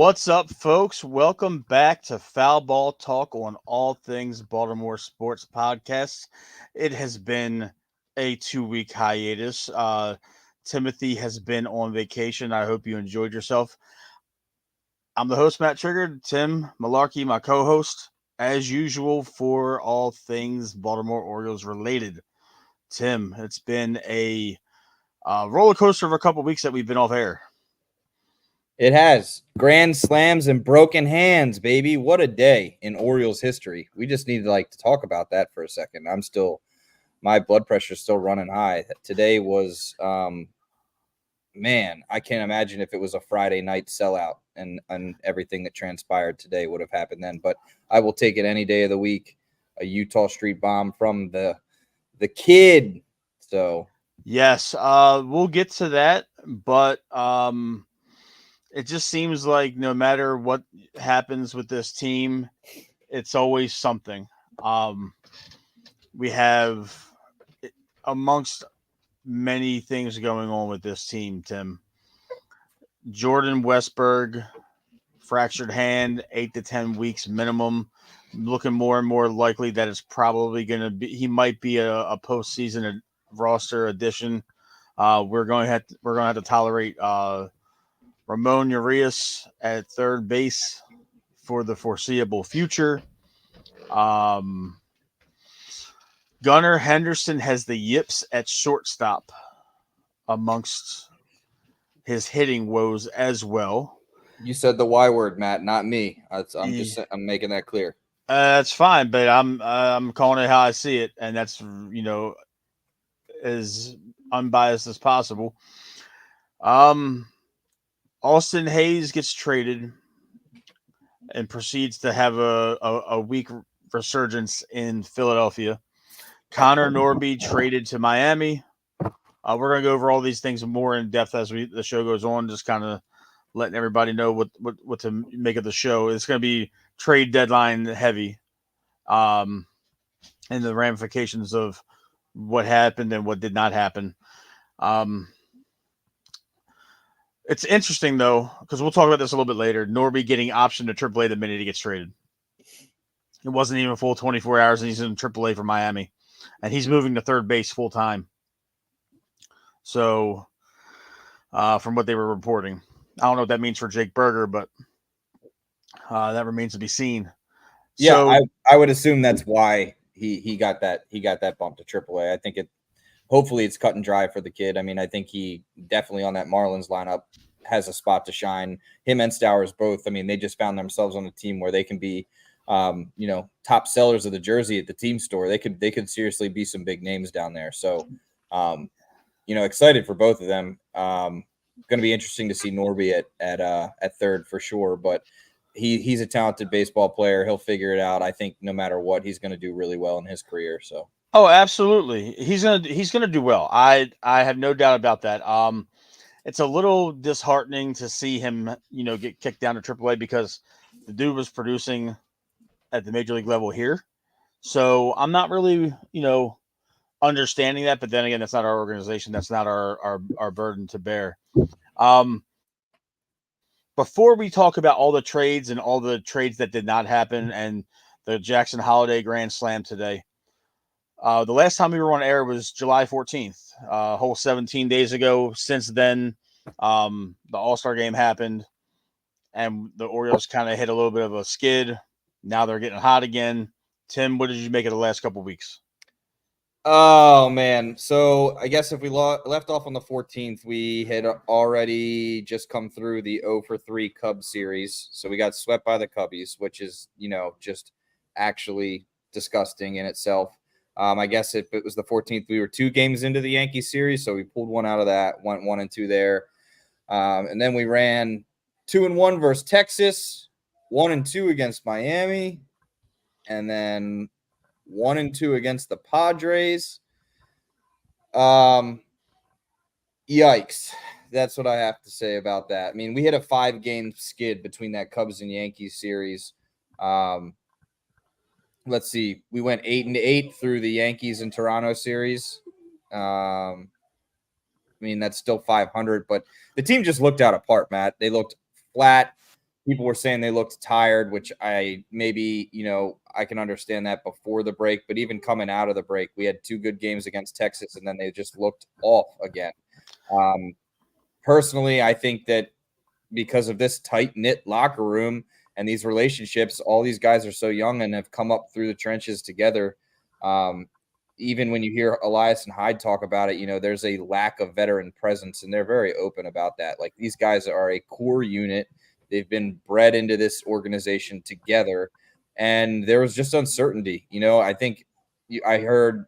What's up, folks? Welcome back to Foul Ball Talk on all things Baltimore sports podcasts. It has been a 2 week hiatus. Timothy has been on vacation. I hope you enjoyed yourself. I'm the host, Matt Trigger. Tim Malarkey, my co host, as usual, for all things Baltimore Orioles related. Tim, it's been a roller coaster of a couple weeks that we've been off air. It has grand slams and broken hands, baby. What a day in Orioles history. We just need to talk about that for a second. My blood pressure is still running high. Today was, man, I can't imagine if it was a Friday night sellout and everything that transpired today would have happened then. But I will take it any day of the week. A Utah Street bomb from the kid. So yes, we'll get to that, but it just seems like no matter what happens with this team, it's always something. We have, amongst many things going on with this team, Tim, Jordan Westberg, fractured hand, 8 to 10 weeks minimum. Looking more and more likely that it's probably going to be, he might be a postseason roster addition. We're going to have to tolerate Ramon Urias at third base for the foreseeable future. Um, Gunnar Henderson has the yips at shortstop amongst his hitting woes as well. you said the Y word, Matt, not me. I'm making that clear. That's fine, but I'm calling it how I see it, and that's as unbiased as possible. Um, Austin Hayes gets traded and proceeds to have a weak resurgence in Philadelphia. Connor Norby traded to Miami. We're going to go over all these things more in depth as the show goes on, just kind of letting everybody know what to make of the show. It's going to be trade deadline heavy, and the ramifications of what happened and what did not happen. It's interesting though, because we'll talk about this a little bit later. Norby getting optioned to AAA the minute he gets traded. It wasn't even full 24 hours, and he's in AAA for Miami, and he's moving to third base full time. So, from what they were reporting, I don't know what that means for Jake Berger, but that remains to be seen. Yeah, So, I would assume that's why he got that bump to AAA. I think hopefully it's cut and dry for the kid. I mean, I think he definitely on that Marlins lineup has a spot to shine. Him and Stowers both. I mean, they just found themselves on a team where they can be, top sellers of the jersey at the team store. They could seriously be some big names down there. So, excited for both of them. Going to be interesting to see Norby at third for sure, but he's a talented baseball player. He'll figure it out. I think no matter what, he's going to do really well in his career. So. oh, absolutely, he's gonna do well. I have no doubt about that. It's a little disheartening to see him, get kicked down to AAA because the dude was producing at the major league level here. So I'm not really, understanding that. But then again, that's not our organization. That's not our burden to bear. Um, Before we talk about all the trades and all the trades that did not happen and the Jackson Holiday Grand Slam today, the last time we were on air was July 14th, a whole 17 days ago. Since then, the All-Star game happened, and the Orioles kind of hit a little bit of a skid. Now they're getting hot again. Tim, what did you make of the last couple of weeks? Oh man, so I guess if we left off on the 14th, we had already just come through the 0-for-3 Cubs series. So we got swept by the Cubbies, which is just actually disgusting in itself. I guess if it was the 14th, we were 2 games into the Yankees series, so we pulled one out of that, went 1-2 there, and then we ran 2-1 versus Texas, 1-2 against Miami, and then 1-2 against the Padres. Yikes. That's what I have to say about that. I mean, we had a 5-game skid between that Cubs and Yankees series. Let's see. We went 8-8 through the Yankees and Toronto series. I mean, that's still 500, but the team just looked out apart, Matt. They looked flat. people were saying they looked tired, which I can understand that before the break, but even coming out of the break, we had 2 good games against Texas, and then they just looked off again. Personally, I think that because of this tight-knit locker room and these relationships, all these guys are so young and have come up through the trenches together. Even when you hear Elias and Hyde talk about it, there's a lack of veteran presence, and they're very open about that. Like, these guys are a core unit. They've been bred into this organization together, and there was just uncertainty. I think I heard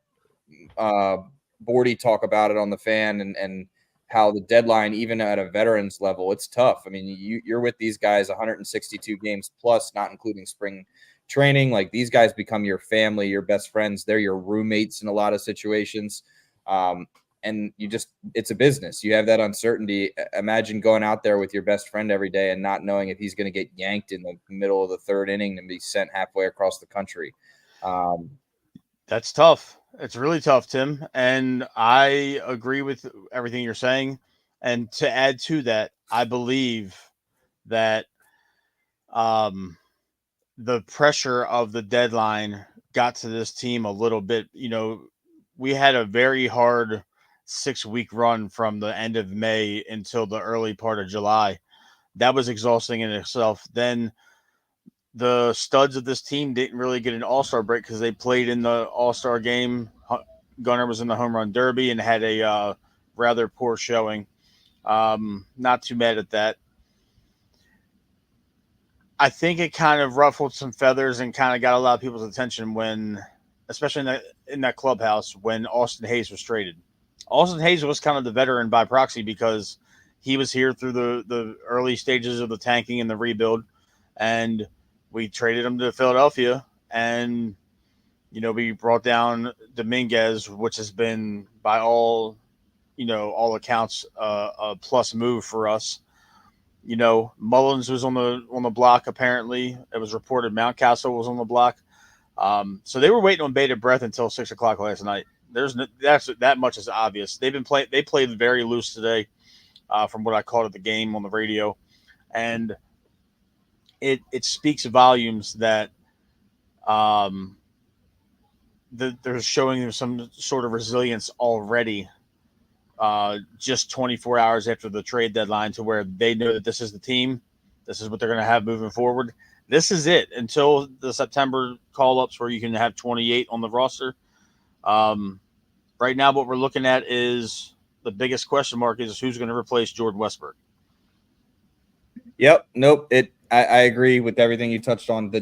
Bordy talk about it on the Fan and how the deadline, even at a veterans level, it's tough. I mean, you're with these guys 162 games plus, not including spring training. Like, these guys become your family, your best friends. They're your roommates in a lot of situations. And it's a business. You have that uncertainty. Imagine going out there with your best friend every day and not knowing if he's going to get yanked in the middle of the 3rd inning and be sent halfway across the country. That's tough. It's really tough, Tim. And I agree with everything you're saying. And to add to that, I believe that the pressure of the deadline got to this team a little bit. We had a very hard 6-week run from the end of May until the early part of July. That was exhausting in itself. Then the studs of this team didn't really get an all-star break because they played in the all-star game. Gunnar was in the home run derby and had a rather poor showing. Not too mad at that. I think it kind of ruffled some feathers and kind of got a lot of people's attention when, especially in that clubhouse, when Austin Hayes was traded. Austin Hayes was kind of the veteran by proxy because he was here through the early stages of the tanking and the rebuild, and we traded him to Philadelphia, and we brought down Dominguez, which has been by all accounts a plus move for us. Mullins was on the block. Apparently, it was reported Mountcastle was on the block. So they were waiting on bated breath until 6:00 last night. That much is obvious. They played very loose today, from what I called at the game on the radio, and it speaks volumes that they're showing some sort of resilience already. Just 24 hours after the trade deadline, to where they know that this is the team. This is what they're going to have moving forward. This is it until the September call-ups where you can have 28 on the roster. Right now, what we're looking at is the biggest question mark is who's going to replace Jordan Westburg. Yep. Nope. I agree with everything you touched on. The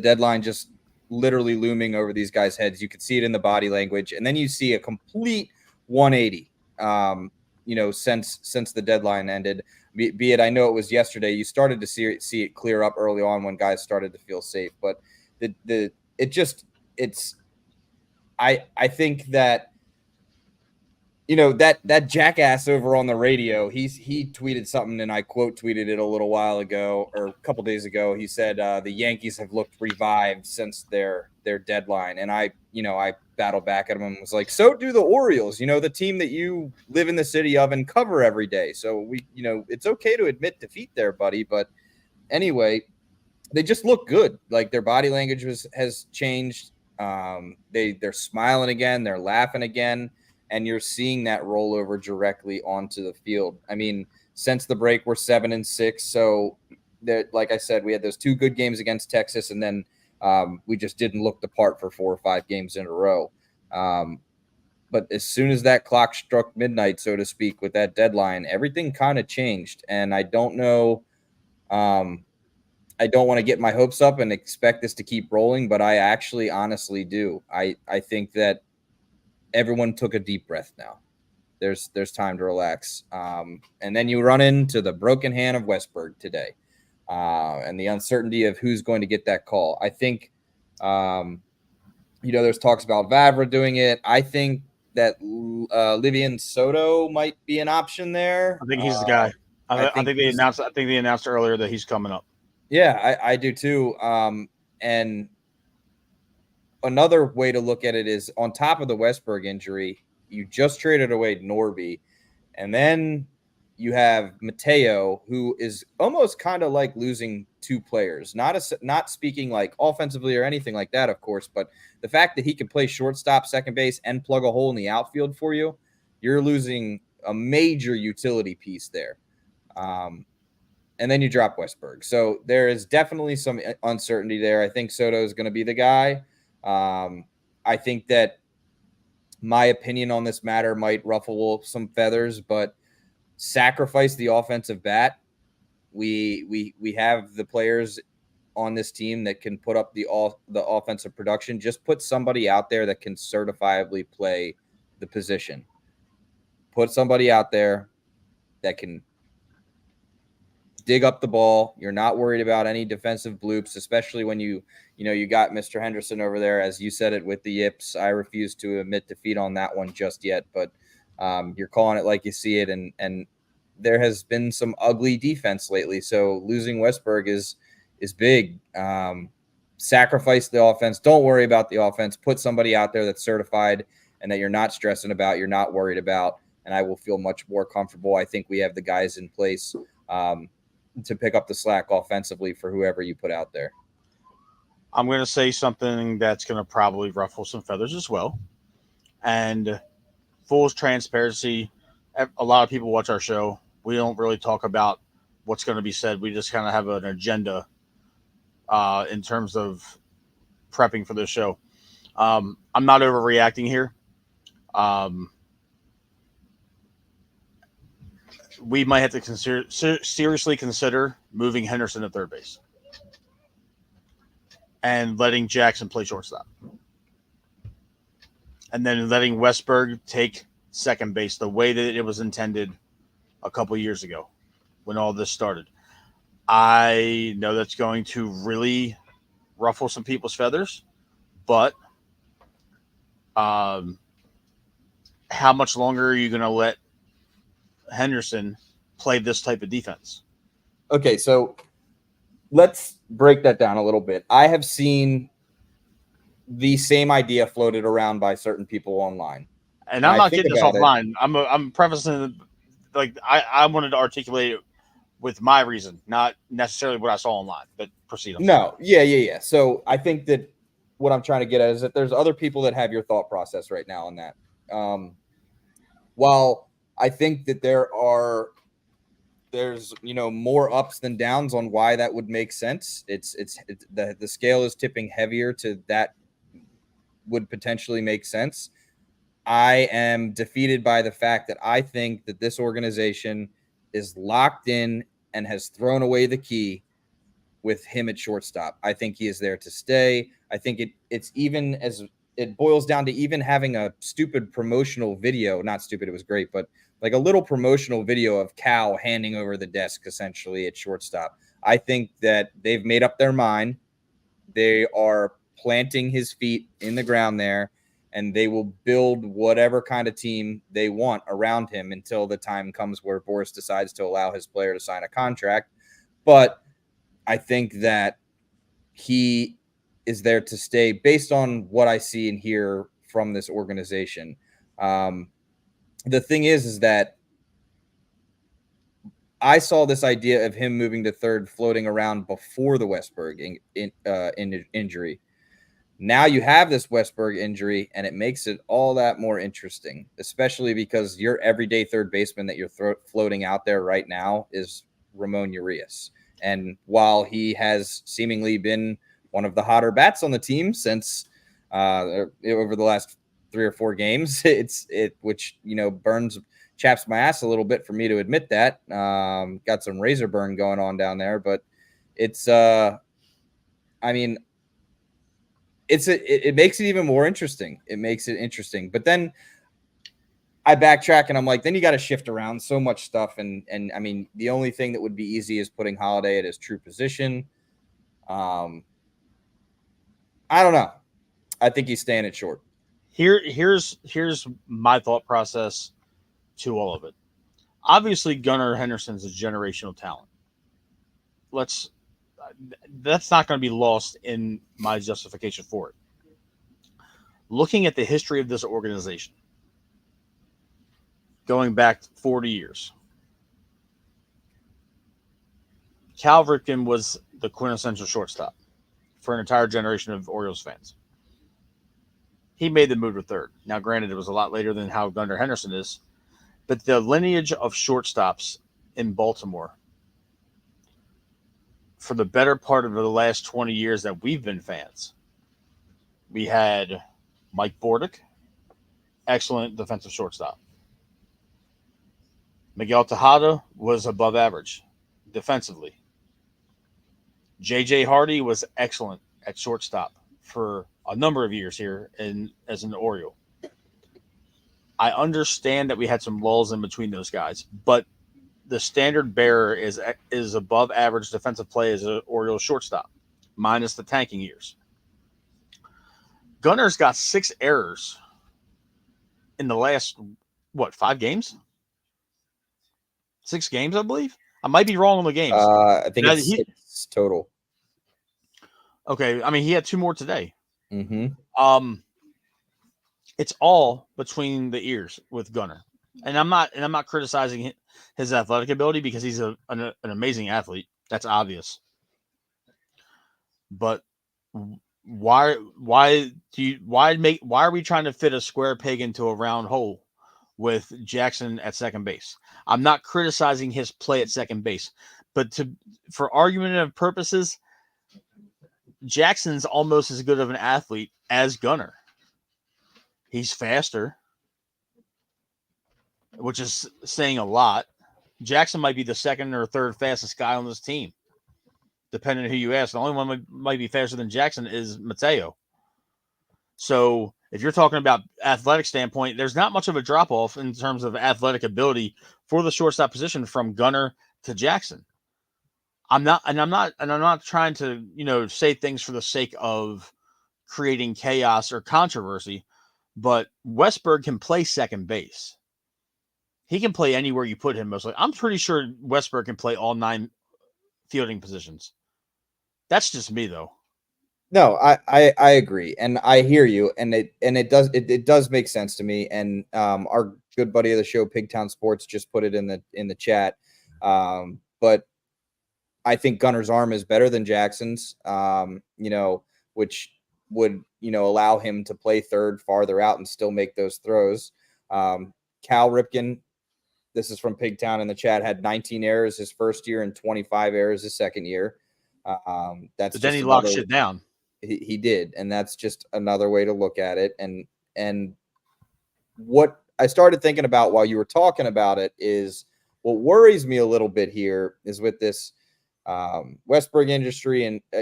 deadline just literally looming over these guys' heads. You could see it in the body language, and then you see a complete 180. Since the deadline ended, be it I know it was yesterday, you started to see it clear up early on when guys started to feel safe, but I think that that jackass over on the radio, he tweeted something, and I quote tweeted it a little while ago or a couple days ago. He said the Yankees have looked revived since their deadline, and I battled back at him and was like, so do the Orioles, the team that you live in the city of and cover every day. So it's okay to admit defeat there, buddy. But anyway, they just look good. Like, their body language has changed. They're smiling again. They're laughing again. And you're seeing that roll over directly onto the field. I mean, since the break, we're 7-6. So, like I said, we had those 2 good games against Texas, and then we just didn't look the part for 4 or 5 games in a row. But as soon as that clock struck midnight, so to speak, with that deadline, everything kind of changed. And I don't know. I don't want to get my hopes up and expect this to keep rolling, but I actually honestly do. I think that everyone took a deep breath now. There's time to relax. And then you run into the broken hand of Westburg today, and the uncertainty of who's going to get that call. I think, there's talks about Vavra doing it. I think that Livian Soto might be an option there. I think he's the guy. I think they announced earlier that he's coming up. Yeah, I do too. And another way to look at it is, on top of the Westburg injury, you just traded away Norby, and then you have Mateo, who is almost kind of like losing two players. Not speaking like offensively or anything like that, of course, but the fact that he can play shortstop, second base, and plug a hole in the outfield for you, you're losing a major utility piece there. And then you drop Westberg. So there is definitely some uncertainty there. I think Soto is going to be the guy. I think that my opinion on this matter might ruffle some feathers, but sacrifice the offensive bat. We have the players on this team that can put up the offensive production. Just put somebody out there that can certifiably play the position. Put somebody out there that can dig up the ball. You're not worried about any defensive bloops, especially when you got Mr. Henderson over there, as you said it, with the yips. I refuse to admit defeat on that one just yet, but you're calling it like you see it, and there has been some ugly defense lately. So losing Westberg is big. Sacrifice the offense. Don't worry about the offense. Put somebody out there that's certified and that you're not stressing about, you're not worried about, and I will feel much more comfortable. I think we have the guys in place to pick up the slack offensively for whoever you put out there. I'm going to say something that's going to probably ruffle some feathers as well. And full transparency, a lot of people watch our show. We don't really talk about what's going to be said. We just kind of have an agenda in terms of prepping for this show. I'm not overreacting here. We might have to seriously consider moving Henderson to third base and letting Jackson play shortstop. And then letting Westberg take second base the way that it was intended a couple years ago when all this started. I know that's going to really ruffle some people's feathers, but how much longer are you going to let Henderson play this type of defense? Okay, so let's break that down a little bit. I have seen the same idea floated around by certain people online. And I'm not getting this offline. I'm prefacing, like, I wanted to articulate it with my reason, not necessarily what I saw online, but proceed on. No, yeah. So I think that what I'm trying to get at is that there's other people that have your thought process right now on that. While I think that there's more ups than downs on why that would make sense. It's the scale is tipping heavier to that would potentially make sense. I am defeated by the fact that I think that this organization is locked in and has thrown away the key with him at shortstop. I think he is there to stay. I think it's even as it boils down to even having a stupid promotional video. Not stupid, it was great, but like a little promotional video of Cal handing over the desk essentially at shortstop. I think that they've made up their mind. They are planting his feet in the ground there, and they will build whatever kind of team they want around him until the time comes where Boris decides to allow his player to sign a contract. But I think that he is there to stay based on what I see and hear from this organization. The thing is that I saw this idea of him moving to third floating around before the Westberg injury. Now you have this Westberg injury, and it makes it all that more interesting, especially because your everyday third baseman that you're floating out there right now is Ramon Urias. And while he has seemingly been one of the hotter bats on the team since over the last 3 or 4 games, which chaps my ass a little bit for me to admit that. Got some razor burn going on down there, but it's it makes it even more interesting. It makes it interesting. But then I backtrack and I'm like, then you got to shift around so much stuff. And I mean, the only thing that would be easy is putting Holiday at his true position. I don't know. I think he's staying at short. Here's my thought process to all of it. Obviously, Gunnar Henderson's a generational talent. That's not going to be lost in my justification for it. Looking at the history of this organization, going back 40 years, Cal Ripken was the quintessential shortstop for an entire generation of Orioles fans. He made the move to third. Now, granted, it was a lot later than how Gunnar Henderson is, but the lineage of shortstops in Baltimore for the better part of the last 20 years that we've been fans, we had Mike Bordick, excellent defensive shortstop. Miguel Tejada was above average defensively. J.J. Hardy was excellent at shortstop for a number of years here as an Oriole. I understand that we had some lulls in between those guys, but the standard bearer is above average defensive play as an Oriole shortstop, minus the tanking years. Gunner's got 6 errors in the last, 5 games? 6 games, I believe. I might be wrong on the games. I think it's 6 total. Okay, I mean, he had 2 more today. Mm-hmm. It's all between the ears with Gunner, and I'm not criticizing his athletic ability because he's an amazing athlete. That's obvious. But why are we trying to fit a square peg into a round hole with Jackson at second base? I'm not criticizing his play at second base, but for argumentative purposes, Jackson's almost as good of an athlete as Gunner. He's faster, which is saying a lot. Jackson might be the second or third fastest guy on this team, depending on who you ask. The only one might be faster than Jackson is Mateo. So if you're talking about athletic standpoint, there's not much of a drop-off in terms of athletic ability for the shortstop position from Gunner to Jackson. I'm not trying to, say things for the sake of creating chaos or controversy, but Westberg can play second base. He can play anywhere you put him. Mostly, I'm pretty sure Westberg can play all 9 fielding positions. That's just me, though. No, I agree, and I hear you, and it does make sense to me. And our good buddy of the show, Pigtown Sports, just put it in the chat. But I think Gunner's arm is better than Jackson's. Which would allow him to play third farther out and still make those throws. Cal Ripken, this is from Pigtown in the chat, had 19 errors his first year and 25 errors his second year. But then he locked shit down. He did, and that's just another way to look at it. And what I started thinking about while you were talking about it is what worries me a little bit here is with this Westberg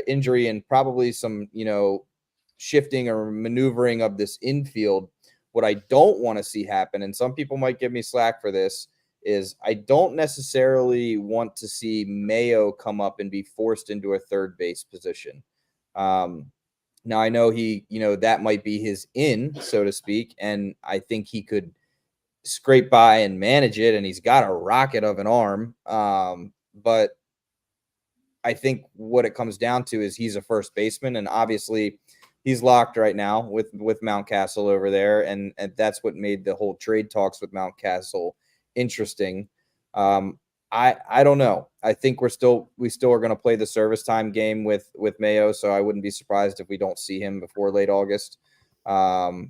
injury and probably some shifting or maneuvering of this infield. What I don't want to see happen, and some people might give me slack for this, is I don't necessarily want to see Mayo come up and be forced into a third base position. Now I know that might be his in, so to speak, and I think he could scrape by and manage it, and he's got a rocket of an arm. But I think what it comes down to is he's a first baseman, and obviously he's locked right now with Mountcastle over there, and that's what made the whole trade talks with Mountcastle interesting. I don't know. I think we still are going to play the service time game with Mayo, so I wouldn't be surprised if we don't see him before late August. I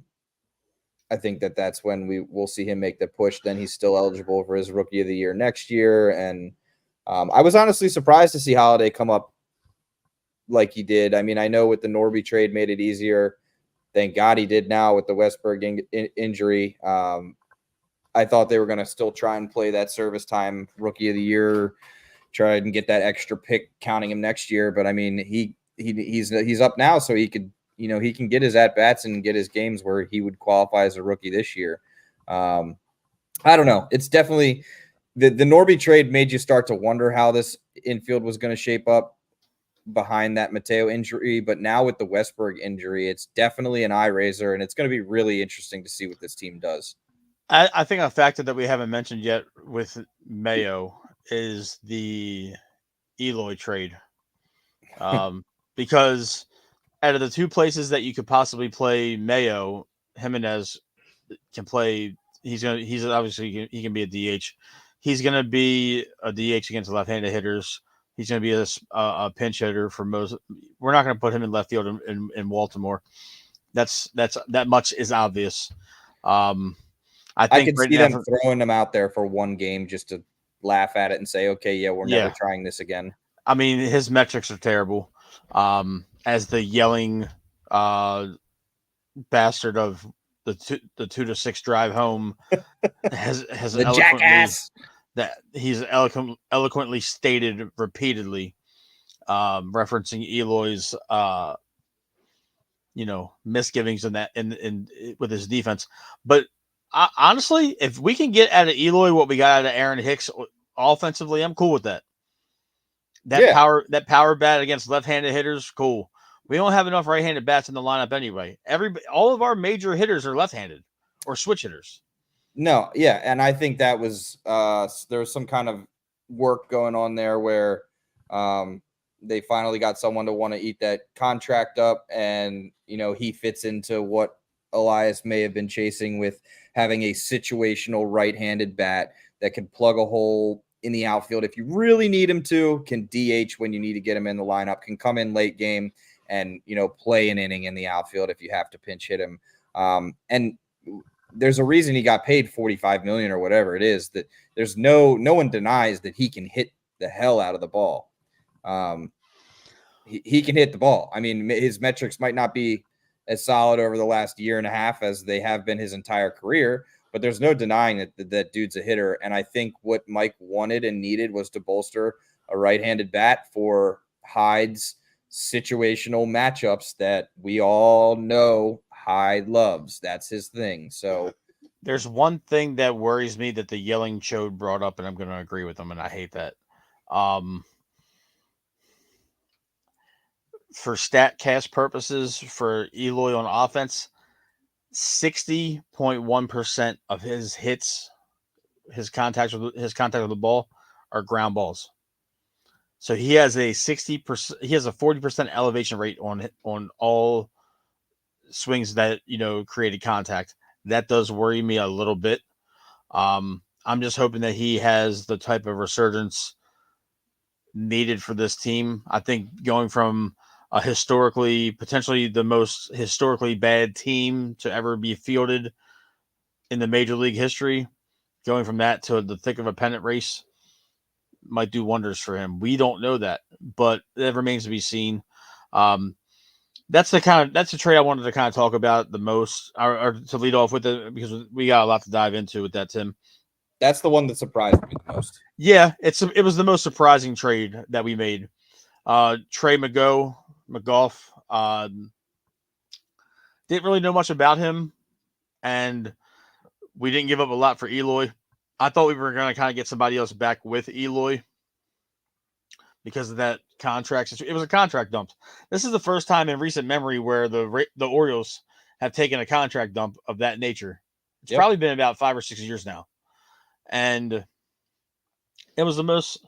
think that's when we'll see him make the push. Then he's still eligible for his Rookie of the Year next year, and I was honestly surprised to see Holiday come up like he did. I mean, I know with the Norby trade made it easier. Thank God he did now with the Westberg injury. I thought they were going to still try and play that service time Rookie of the Year, try and get that extra pick counting him next year. But I mean, he's up now, so he could, he can get his at-bats and get his games where he would qualify as a rookie this year. I don't know. It's definitely the Norby trade made you start to wonder how this infield was going to shape up behind that Mateo injury. But now with the Westberg injury, it's definitely an eye raiser, and it's going to be really interesting to see what this team does. I think a factor that we haven't mentioned yet with Mayo is the Eloy trade. Because out of the 2 places that you could possibly play Mayo, Jimenez can play. He can be a DH. He's going to be a DH against left-handed hitters He's going to be a pinch hitter for most. We're not going to put him in left field in Baltimore. That much is obvious. I I think could right see now, them throwing him out there for one game just to laugh at it and say, okay, yeah, we're never trying this again. I mean, his metrics are terrible. As the yelling bastard of the 2-6 drive home has The jackass that he's eloquently stated repeatedly, referencing Eloy's misgivings in that in with his defense. But honestly, if we can get out of Eloy what we got out of Aaron Hicks offensively, I'm cool with that. That power bat against left-handed hitters, cool. We don't have enough right-handed bats in the lineup anyway. All of our major hitters are left-handed or switch hitters. No, yeah, and I think that was there was some kind of work going on there where they finally got someone to want to eat that contract up, and he fits into what Elias may have been chasing with having a situational right-handed bat that can plug a hole in the outfield if you really need him to, can DH when you need to get him in the lineup, can come in late game and play an inning in the outfield if you have to pinch hit him. And there's a reason he got paid $45 million or whatever it is. That there's no one denies that he can hit the hell out of the ball. He can hit the ball. I mean, his metrics might not be as solid over the last year and a half as they have been his entire career, but there's no denying that dude's a hitter. And I think what Mike wanted and needed was to bolster a right-handed bat for Hyde's situational matchups that we all know Hyde loves. That's his thing. So there's one thing that worries me that the yelling Chode brought up, and I'm going to agree with him, and I hate that. For StatCast purposes, for Eloy on offense, 60.1% of his hits, his contact with the ball, are ground balls. So he has a 60%. He has a 40% elevation rate on all swings that created contact. That does worry me a little bit. I'm just hoping that he has the type of resurgence needed for this team. I think going from a potentially the most historically bad team to ever be fielded in the major league history, going from that to the thick of a pennant race might do wonders for him. We don't know that, but that remains to be seen. That's the trade I wanted to kind of talk about the most, or to lead off with it, because we got a lot to dive into with that, Tim. That's the one that surprised me the most. Yeah, it was the most surprising trade that we made. Trey McGough, didn't really know much about him, and we didn't give up a lot for Eloy. I thought we were going to kind of get somebody else back with Eloy because of that contract. It was a contract dump. This is the first time in recent memory where the Orioles have taken a contract dump of that nature. It's probably been about 5 or 6 years now. And it was the most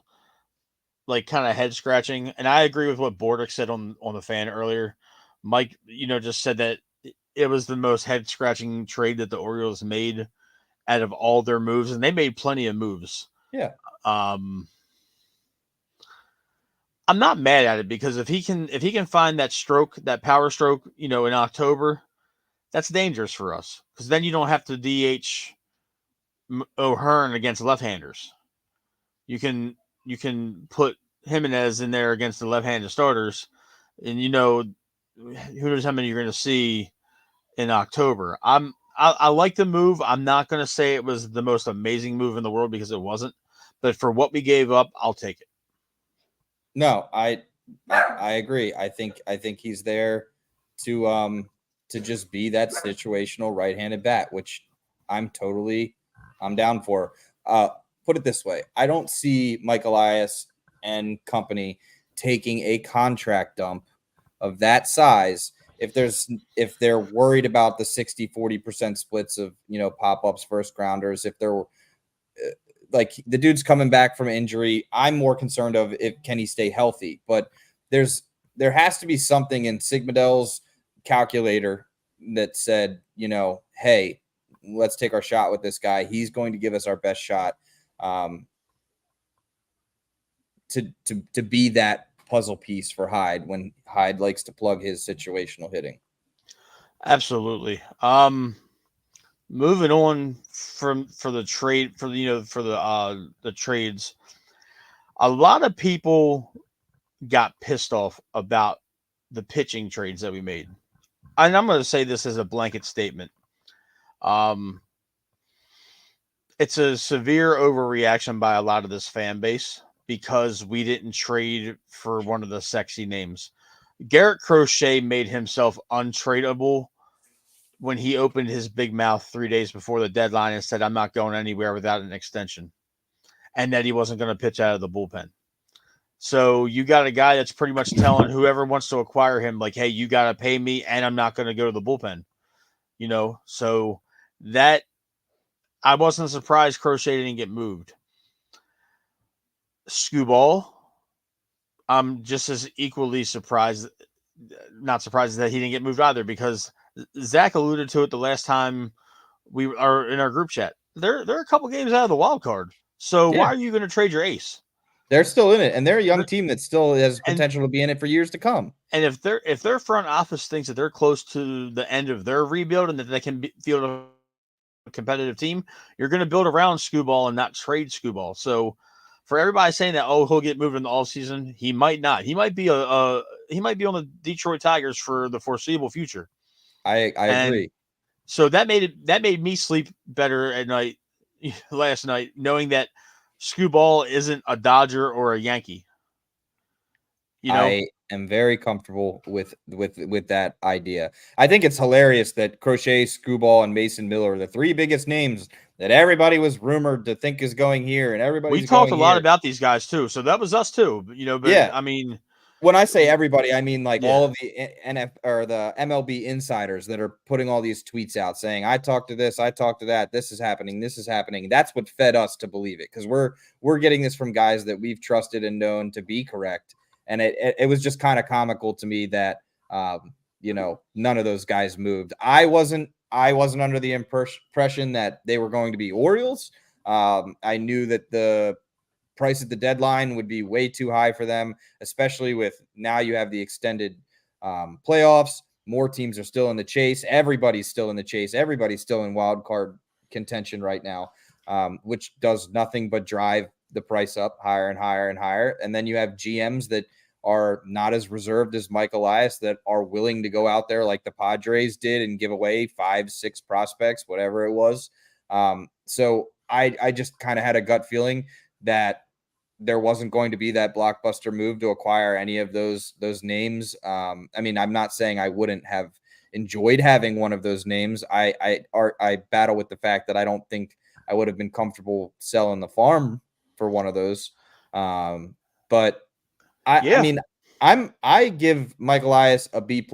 kind of head scratching. And I agree with what Bordick said on the fan earlier. Mike, just said that it was the most head scratching trade that the Orioles made out of all their moves. And they made plenty of moves. Yeah. I'm not mad at it because if he can find that power stroke, in October, that's dangerous for us because then you don't have to DH O'Hearn against left-handers. You can put Jimenez in there against the left-handed starters, and who knows how many you're going to see in October. I like the move. I'm not going to say it was the most amazing move in the world because it wasn't, but for what we gave up, I'll take it. No, I agree. I think he's there to just be that situational right-handed bat, which I'm down for. Put it this way. I don't see Mike Elias and company taking a contract dump of that size if they're worried about the 60-40% splits of, pop-ups, first grounders, if they're like the dude's coming back from injury. I'm more concerned of can he stay healthy, but there has to be something in Sigmadel's calculator that said, hey, let's take our shot with this guy. He's going to give us our best shot. to be that puzzle piece for Hyde when Hyde likes to plug his situational hitting. Absolutely. Moving on for the trade for the trades, a lot of people got pissed off about the pitching trades that we made. And I'm going to say this as a blanket statement. Um, it's a severe overreaction by a lot of this fan base because we didn't trade for one of the sexy names. Garrett Crochet made himself untradeable when he opened his big mouth 3 days before the deadline and said, I'm not going anywhere without an extension, and that he wasn't going to pitch out of the bullpen. So you got a guy that's pretty much telling whoever wants to acquire him, like, hey, you got to pay me and I'm not going to go to the bullpen. So that I wasn't surprised Crochet didn't get moved. Skubal, I'm just as equally not surprised that he didn't get moved either, because Zach alluded to it the last time we are in our group chat. They're a couple games out of the wild card. So why are you going to trade your ace? They're still in it, and they're a young team that still has potential to be in it for years to come. And if their front office thinks that they're close to the end of their rebuild and that they can field a competitive team, you're going to build around Skubal and not trade Skubal. So for everybody saying that, he'll get moved in the offseason, he might not. He might be he might be on the Detroit Tigers for the foreseeable future. I agree. So that made me sleep better at night last night, knowing that Skubal isn't a Dodger or a Yankee. I am very comfortable with that idea. I think it's hilarious that Crochet, Skubal, and Mason Miller are the three biggest names that everybody was rumored to think is going here, and everybody. We talked a lot about these guys too, so that was us too. But yeah. I mean, when I say everybody, I mean like all of the NF or the MLB insiders that are putting all these tweets out saying, I talked to this, I talked to that, this is happening. That's what fed us to believe it, because we're getting this from guys that we've trusted and known to be correct. And it was just kind of comical to me that none of those guys moved. I wasn't under the impression that they were going to be Orioles. I knew that the price at the deadline would be way too high for them, especially with now you have the extended playoffs. More teams are still in the chase. Everybody's still in the chase. Everybody's still in wild card contention right now, which does nothing but drive the price up higher and higher and higher. And then you have GMs that are not as reserved as Mike Elias that are willing to go out there like the Padres did and give away 5-6 prospects, whatever it was. So I just kind of had a gut feeling that there wasn't going to be that blockbuster move to acquire any of those names. I mean, I'm not saying I wouldn't have enjoyed having one of those names. I battle with the fact that I don't think I would have been comfortable selling the farm for one of those. But I mean, I give Mike Elias a B+.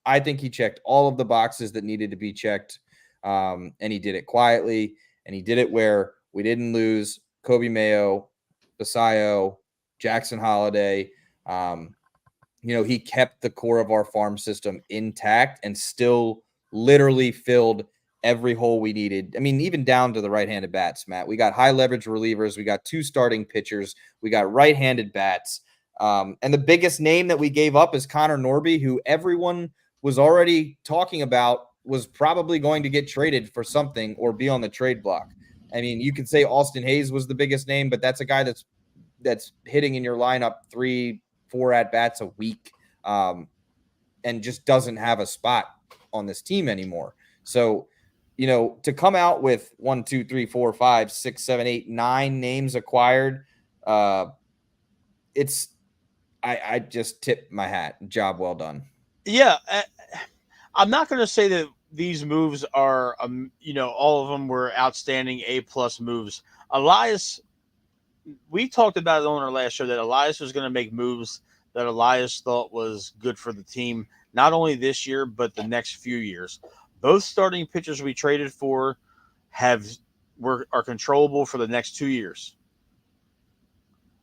I think he checked all of the boxes that needed to be checked. And he did it quietly, and he did it where we didn't lose Kobe Mayo, Basayo, Jackson Holiday. He kept the core of our farm system intact and still literally filled every hole we needed. I mean, even down to the right-handed bats, Matt. We got high leverage relievers. We got 2 starting pitchers. We got right-handed bats. And the biggest name that we gave up is Connor Norby, who everyone was already talking about was probably going to get traded for something or be on the trade block. I mean, you could say Austin Hayes was the biggest name, but that's a guy that's hitting in your lineup 3-4 at-bats a week, and just doesn't have a spot on this team anymore. So, to come out with 1, 2, 3, 4, 5, 6, 7, 8, 9 names acquired, I just tip my hat. Job well done. Yeah, I'm not going to say that these moves are, all of them were outstanding A+ moves. Elias, we talked about it on our last show that Elias was going to make moves that Elias thought was good for the team, not only this year, but the next few years. Both starting pitchers we traded for are controllable for the next 2 years.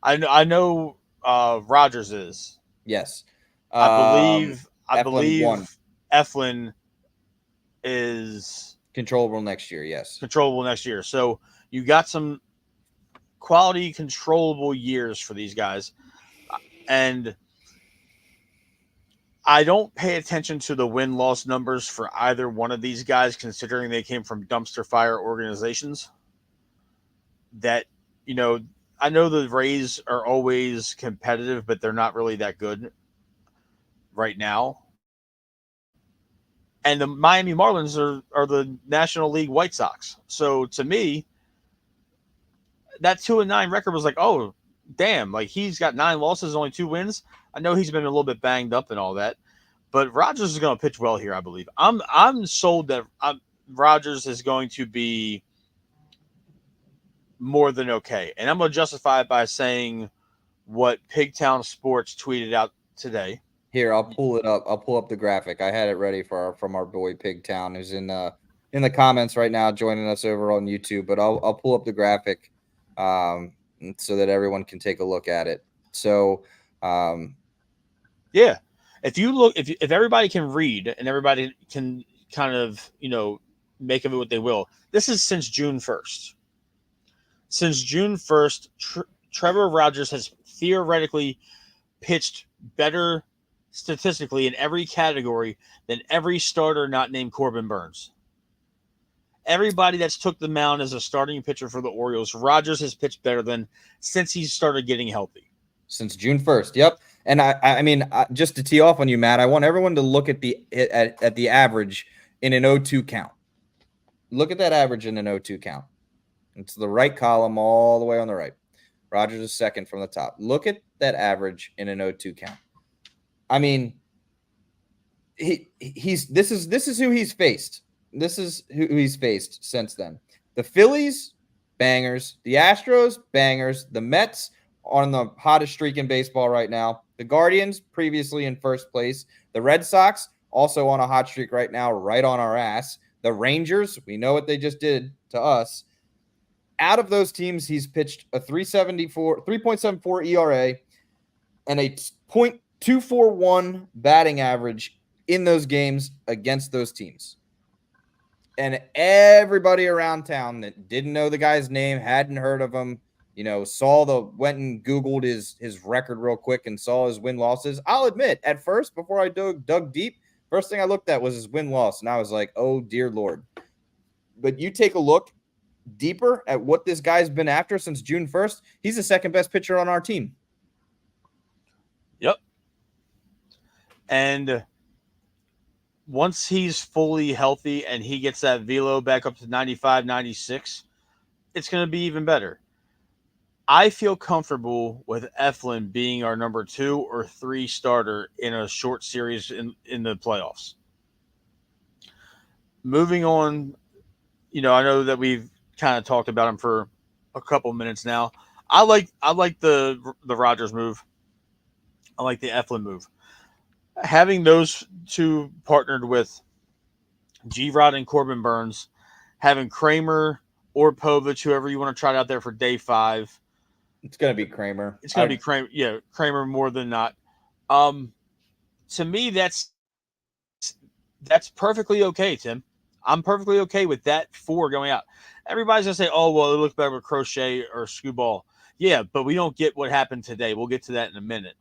I know Rogers is. Yes. I believe Eflin is controllable next year. Yes. Controllable next year. So you got some quality, controllable years for these guys. And I don't pay attention to the win-loss numbers for either one of these guys, considering they came from dumpster fire organizations. That, you know, I know the Rays are always competitive, but they're not really that good right now. And the Miami Marlins are the National League White Sox. So to me, that 2-9 record was like, oh, damn, like he's got 9 losses, only 2 wins. I know he's been a little bit banged up and all that, but Rogers is going to pitch well here, I believe. I'm sold that Rogers is going to be more than okay, and I'm going to justify it by saying what Pigtown Sports tweeted out today. Here, I'll pull it up. I'll pull up the graphic. I had it ready from our boy Pigtown, who's in the comments right now, joining us over on YouTube. But I'll pull up the graphic, so that everyone can take a look at it. So, yeah, if you look, if everybody can read and everybody can kind of, you know, make of it what they will. This is since June 1st. Since June 1st, Trevor Rogers has theoretically pitched better statistically in every category than every starter not named Corbin Burns. Everybody that's took the mound as a starting pitcher for the Orioles, Rogers has pitched better than since he started getting healthy. Since June 1st, yep. And I mean, just to tee off on you, Matt, I want everyone to look at the average in an 0-2 count. Look at that average in an 0-2 count. It's the right column all the way on the right. Rogers is second from the top. Look at that average in an 0-2 count. I mean, this is who he's faced. This is who he's faced since then. The Phillies, bangers. The Astros, bangers. The Mets on the hottest streak in baseball right now. The Guardians, previously in first place. The Red Sox, also on a hot streak right now, right on our ass. The Rangers, we know what they just did to us. Out of those teams, he's pitched a 3.74 ERA and a .241 batting average in those games against those teams. And everybody around town that didn't know the guy's name, hadn't heard of him, you know, went and Googled his record real quick and saw his win-losses. I'll admit, at first, before I dug deep, first thing I looked at was his win-loss, and I was like, oh, dear Lord. But you take a look deeper at what this guy's been after since June 1st, he's the second best pitcher on our team. Yep. And once he's fully healthy and he gets that velo back up to 95, 96, it's going to be even better. I feel comfortable with Eflin being our number 2 or 3 starter in a short series in the playoffs. Moving on, you know, I know that we've kind of talked about him for a couple minutes now. I like the Rogers move. I like the Eflin move. Having those two partnered with G-Rod and Corbin Burns, having Kramer or Povich, whoever you want to try out there for day 5. It's going to be Kramer. It's going to be Kramer. Yeah, Kramer more than not. To me, that's perfectly okay, Tim. I'm perfectly okay with that 4 going out. Everybody's going to say, oh, well, it looks better with Crochet or Skubal. Yeah, but we don't get what happened today. We'll get to that in a minute.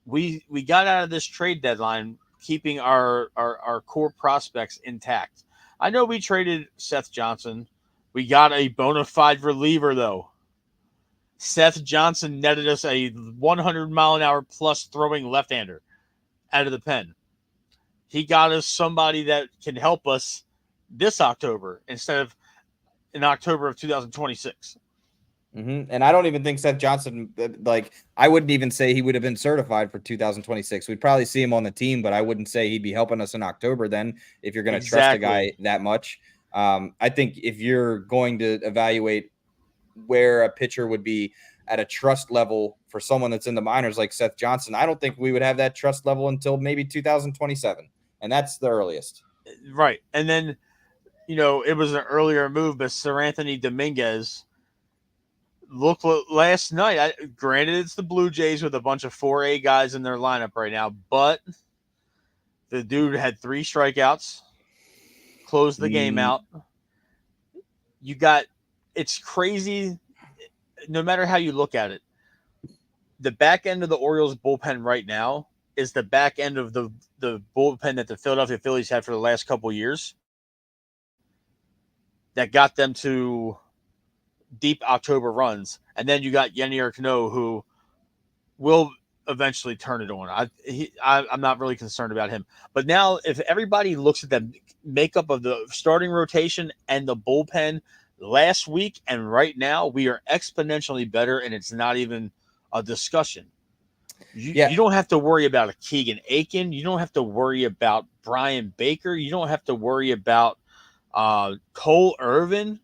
We got out of this trade deadline keeping our core prospects intact. I know we traded Seth Johnson. We got a bona fide reliever, though. Seth Johnson netted us a 100-mile-an-hour plus throwing left-hander out of the pen. He got us somebody that can help us this October instead of in October of 2026. Mm-hmm. And I don't even think Seth Johnson, like, I wouldn't even say he would have been certified for 2026. We'd probably see him on the team, but I wouldn't say he'd be helping us in October then if you're going to trust a guy that much. I think if you're going to evaluate where a pitcher would be at a trust level for someone that's in the minors like Seth Johnson, I don't think we would have that trust level until maybe 2027. And that's the earliest. Right. And then, you know, it was an earlier move, but Sir Anthony Dominguez looked last night. Granted, it's the Blue Jays with a bunch of 4A guys in their lineup right now, but the dude had 3 strikeouts, closed the game out. It's crazy no matter how you look at it, the back end of the Orioles bullpen right now is the back end of the bullpen that the Philadelphia Phillies had for the last couple of years that got them to deep October runs. And then you got Yennier Cano, who will eventually turn it on. I'm not really concerned about him. But now, if everybody looks at the makeup of the starting rotation and the bullpen last week and right now, we are exponentially better, and it's not even a discussion. You don't have to worry about a Keegan Aiken. You don't have to worry about Brian Baker. You don't have to worry about Cole Irvin.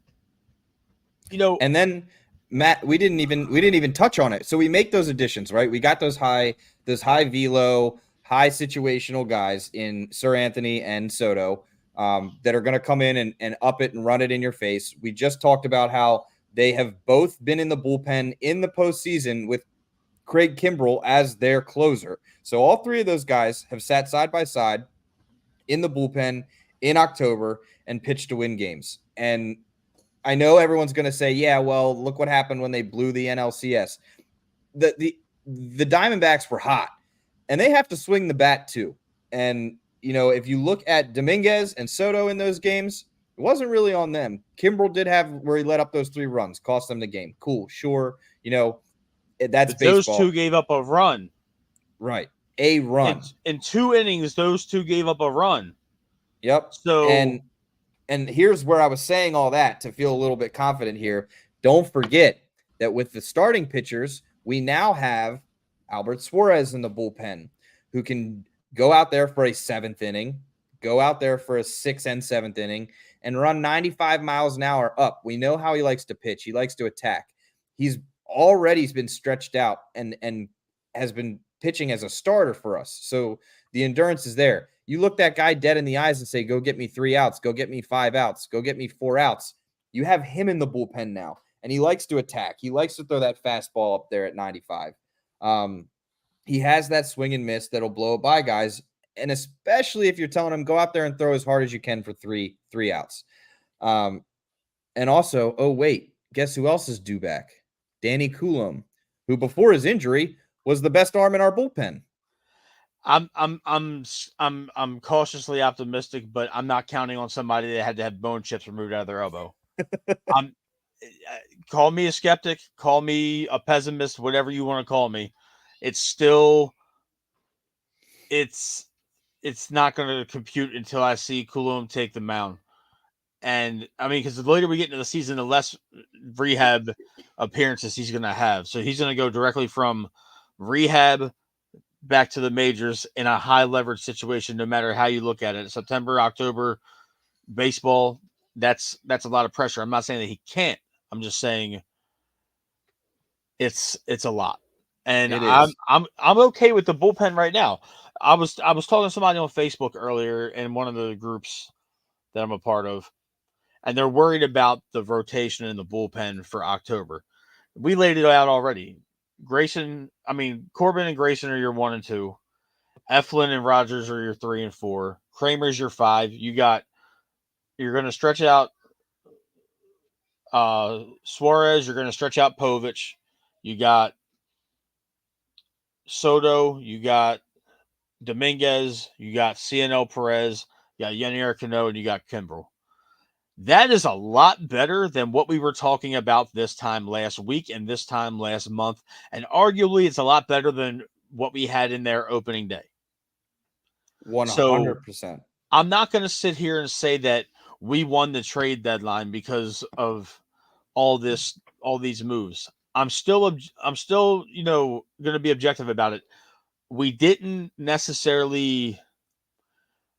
And then Matt, we didn't even touch on it. So we make those additions, right? We got those high velo, high situational guys in Sir Anthony and Soto that are going to come in and up it and run it in your face. We just talked about how they have both been in the bullpen in the postseason with Craig Kimbrell as their closer. So all three of those guys have sat side by side in the bullpen in October and pitched to win games. And I know everyone's going to say, yeah, well, look what happened when they blew the NLCS. The Diamondbacks were hot, and they have to swing the bat too. And, if you look at Dominguez and Soto in those games, it wasn't really on them. Kimbrell did have where he let up those 3 runs, cost them the game. Cool, sure. That's but baseball. Those 2 gave up a run. Right. A run. In 2 innings, those 2 gave up a run. Yep. So and here's where I was saying all that to feel a little bit confident here. Don't forget that with the starting pitchers, we now have Albert Suarez in the bullpen, who can go out there for a 7th inning, go out there for a 6th and 7th inning, and run 95 miles an hour up. We know how he likes to pitch. He likes to attack. He's already been stretched out and has been pitching as a starter for us. So the endurance is there. You look that guy dead in the eyes and say, go get me 3 outs, go get me 5 outs, go get me 4 outs. You have him in the bullpen now, and he likes to attack. He likes to throw that fastball up there at 95. He has that swing and miss that'll blow it by guys, and especially if you're telling him, go out there and throw as hard as you can for three outs. And also, oh, wait, guess who else is due back? Danny Coulomb, who before his injury was the best arm in our bullpen. I'm cautiously optimistic, but I'm not counting on somebody that had to have bone chips removed out of their elbow. Call me a skeptic, call me a pessimist, whatever you want to call me. It's still, it's not going to compute until I see Coulomb take the mound. And I mean, because the later we get into the season, the less rehab appearances he's going to have. So he's going to go directly from rehab back to the majors in a high leverage situation, no matter how you look at it. September, October, baseball, that's a lot of pressure. I'm not saying that he can't. I'm just saying it's a lot. And I'm okay with the bullpen right now. I was talking to somebody on Facebook earlier in one of the groups that I'm a part of, and they're worried about the rotation in the bullpen for October. We laid it out already. Corbin and Grayson are your 1 and 2. Eflin and Rogers are your 3 and 4. Kramer's your 5. You're going to stretch out Suarez. You're going to stretch out Povich. You got Soto. You got Dominguez. You got CNL Perez. You got Yennier Cano, and you got Kimbrell. That is a lot better than what we were talking about this time last week and this time last month. And arguably, it's a lot better than what we had in there opening day. 100%. So, I'm not going to sit here and say that we won the trade deadline because of all these moves. I'm still, going to be objective about it. We didn't necessarily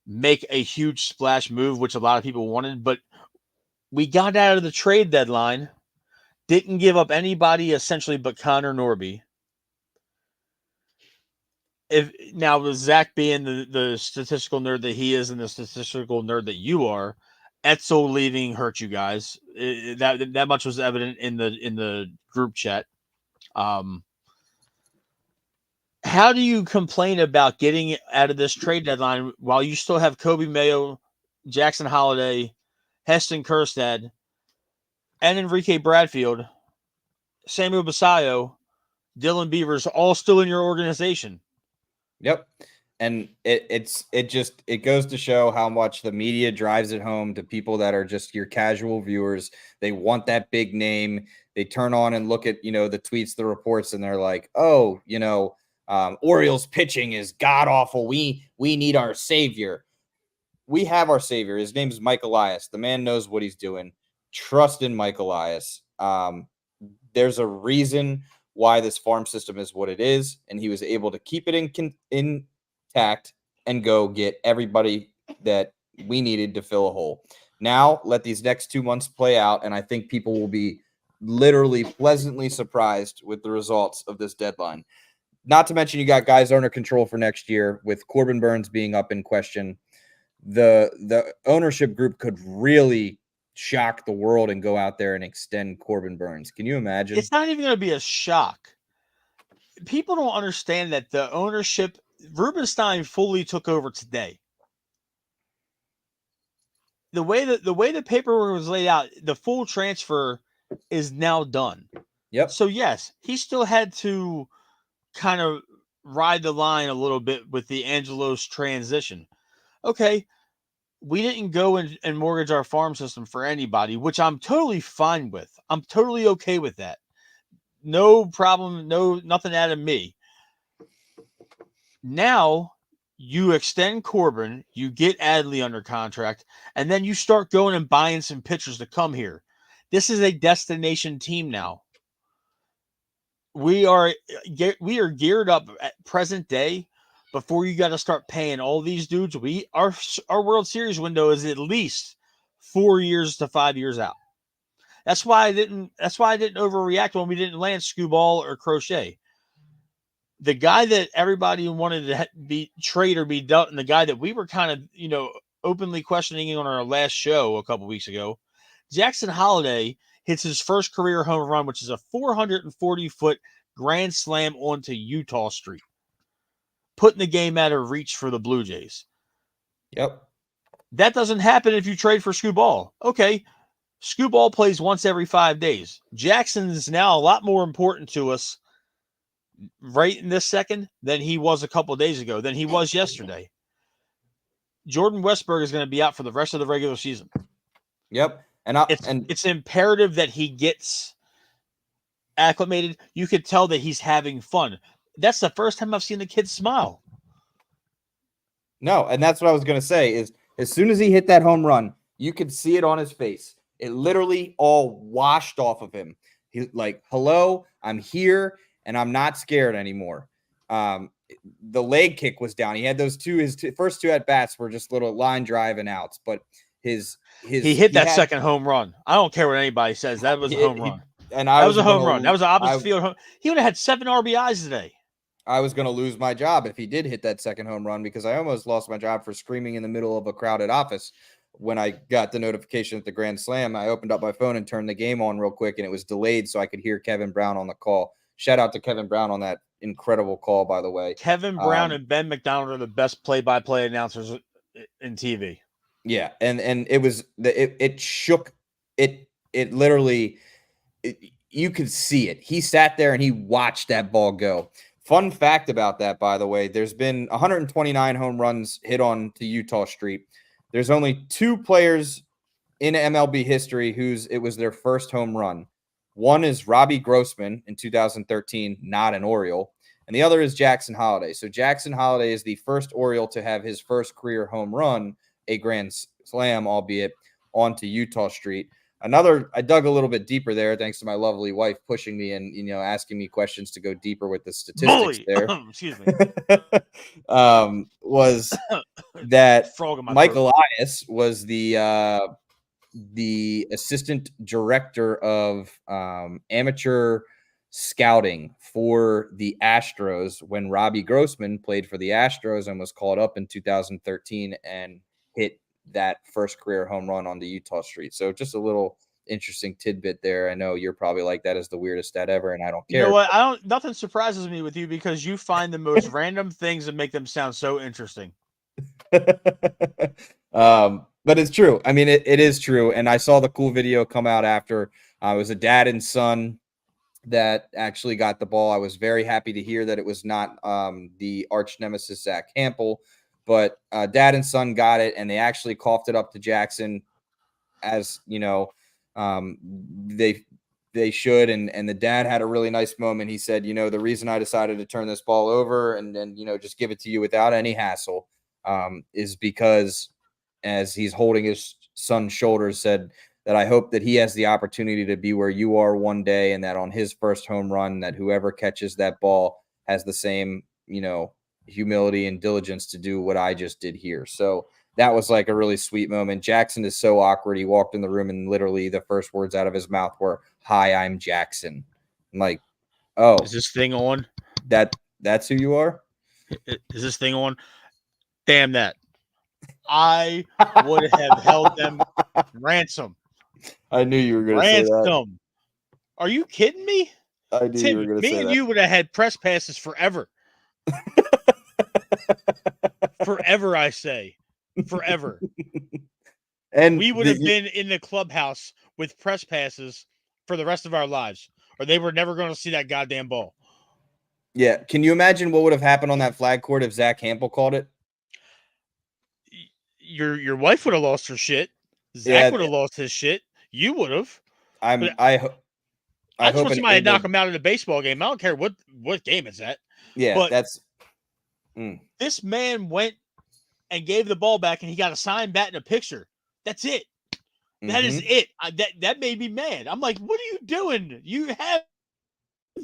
make a huge splash move, which a lot of people wanted, but we got out of the trade deadline, didn't give up anybody essentially but Connor Norby. With Zach being the statistical nerd that he is and the statistical nerd that you are, Etzel leaving hurt you guys. That much was evident in the group chat. How do you complain about getting out of this trade deadline while you still have Kobe Mayo, Jackson Holiday, Heston Kjerstad, and Enrique Bradfield Samuel Basayo, Dylan Beavers, all still in your organization. Yep. And it goes to show how much the media drives it home to people that are just your casual viewers. They want that big name. They turn on and look at, the tweets, the reports, and they're like, oh, Orioles pitching is god awful. We need our savior. We have our savior. His name is Mike Elias. The man knows what he's doing. Trust in Mike Elias. There's a reason why this farm system is what it is, and he was able to keep it intact and go get everybody that we needed to fill a hole. Now, let these next 2 months play out, and I think people will be literally pleasantly surprised with the results of this deadline. Not to mention, you got guys under control for next year, with Corbin Burns being up in question. The ownership group could really shock the world and go out there and extend Corbin Burns. Can you imagine? It's not even going to be a shock. People don't understand that the ownership, Rubenstein fully took over today. The way the paperwork was laid out, the full transfer is now done. Yep. So yes, he still had to kind of ride the line a little bit with the Angelos transition. Okay, we didn't go and mortgage our farm system for anybody, which I'm totally fine with. I'm totally okay with that. No problem, nothing out of me. Now you extend Corbin, you get Adley under contract, and then you start going and buying some pitchers to come here. This is a destination team now. We are geared up at present day. Before you got to start paying all these dudes, our World Series window is at least 4 years to 5 years out. That's why I didn't overreact when we didn't land Skubal or Crochet. The guy that everybody wanted to be trade or be dealt, and the guy that we were kind of openly questioning on our last show a couple weeks ago, Jackson Holliday hits his first career home run, which is a 440-foot grand slam onto Utah Street, putting the game out of reach for the Blue Jays. Yep. That doesn't happen if you trade for Skubal. Okay, Skubal plays once every 5 days. Jackson is now a lot more important to us right in this second than he was a couple of days ago, than he was yesterday. Jordan Westberg is going to be out for the rest of the regular season. Yep. It's imperative that he gets acclimated. You could tell that he's having fun. That's the first time I've seen the kid smile. No, and that's what I was going to say is as soon as he hit that home run, you could see it on his face. It literally all washed off of him. He's like, hello, I'm here, and I'm not scared anymore. The leg kick was down. He had his first two at-bats were just little line drive and outs, but he hit that second home run. I don't care what anybody says. That was a home run. That was a home run. That was an opposite field home. He would have had 7 RBIs today. I was going to lose my job if he did hit that second home run because I almost lost my job for screaming in the middle of a crowded office. When I got the notification at the Grand Slam, I opened up my phone and turned the game on real quick, and it was delayed so I could hear Kevin Brown on the call. Shout out to Kevin Brown on that incredible call, by the way. Kevin Brown and Ben McDonald are the best play-by-play announcers in TV. Yeah, and it shook it literally. You could see it. He sat there and he watched that ball go. Fun fact about that, by the way, there's been 129 home runs hit on to Utah Street. There's only 2 players in MLB history it was their first home run. One is Robbie Grossman in 2013, not an Oriole, and the other is Jackson Holliday. So Jackson Holliday is the first Oriole to have his first career home run, a grand slam, albeit onto Utah Street. I dug a little bit deper there, thanks to my lovely wife pushing me and asking me questions to go deeper with the statistics there. Excuse me. Was that Mike Elias was the assistant director of amateur scouting for the Astros when Robbie Grossman played for the Astros and was called up in 2013 and hit that first career home run on the Utah Street. So just a little interesting tidbit there. I know you're probably like, that is the weirdest stat ever, and I don't care. You know what? Nothing surprises me with you because you find the most random things and make them sound so interesting. But it's true. I mean, it is true. And I saw the cool video come out after. It was a dad and son that actually got the ball. I was very happy to hear that it was not the arch nemesis Zach Hampel, but dad and son got it, and they actually coughed it up to Jackson, as you know, they should. And the dad had a really nice moment. He said, the reason I decided to turn this ball over and then just give it to you without any hassle is because, as he's holding his son's shoulders, said that I hope that he has the opportunity to be where you are one day, and that on his first home run, that whoever catches that ball has the same, humility and diligence to do what I just did here. So that was like a really sweet moment. Jackson is so awkward. He walked in the room and literally the first words out of his mouth were, "Hi, I'm Jackson." I'm like, oh, Is this thing on? That's who you are? Is this thing on? Damn that. I would have held them ransom. I knew you were going to say that. Ransom. Are you kidding me? I knew Tim, you were going to say that. Me and you would have had press passes forever. Forever, I say. Forever. And we would have been in the clubhouse with press passes for the rest of our lives, or they were never going to see that goddamn ball. Yeah. Can you imagine what would have happened on that flag court if Zach Hampel called it? Your wife would have lost her shit. Zach would have lost his shit. You would have. I just want somebody to knock him out in a baseball game. I don't care what game it's at. Yeah, but that's. This man went and gave the ball back, and he got a signed bat and a picture. That's it. That is it. That made me mad. I'm like, what are you doing? You have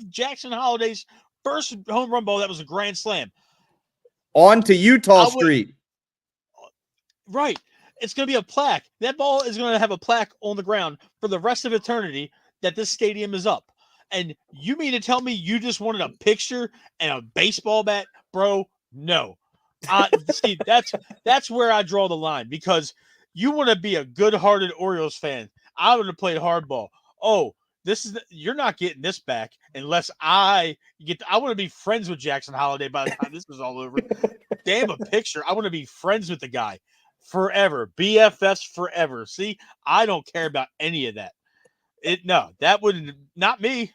Jackson Holliday's first home run ball that was a grand slam. On to Utah Street. Right. It's going to be a plaque. That ball is going to have a plaque on the ground for the rest of eternity that this stadium is up. And you mean to tell me you just wanted a picture and a baseball bat? Bro, no. See, that's where I draw the line, because you want to be a good-hearted Orioles fan. I would have played hardball. Oh, you're not getting this back unless I want to be friends with Jackson Holliday by the time this is all over. Damn a picture. I want to be friends with the guy forever. BFFs forever. See, I don't care about any of that. No, that would not me.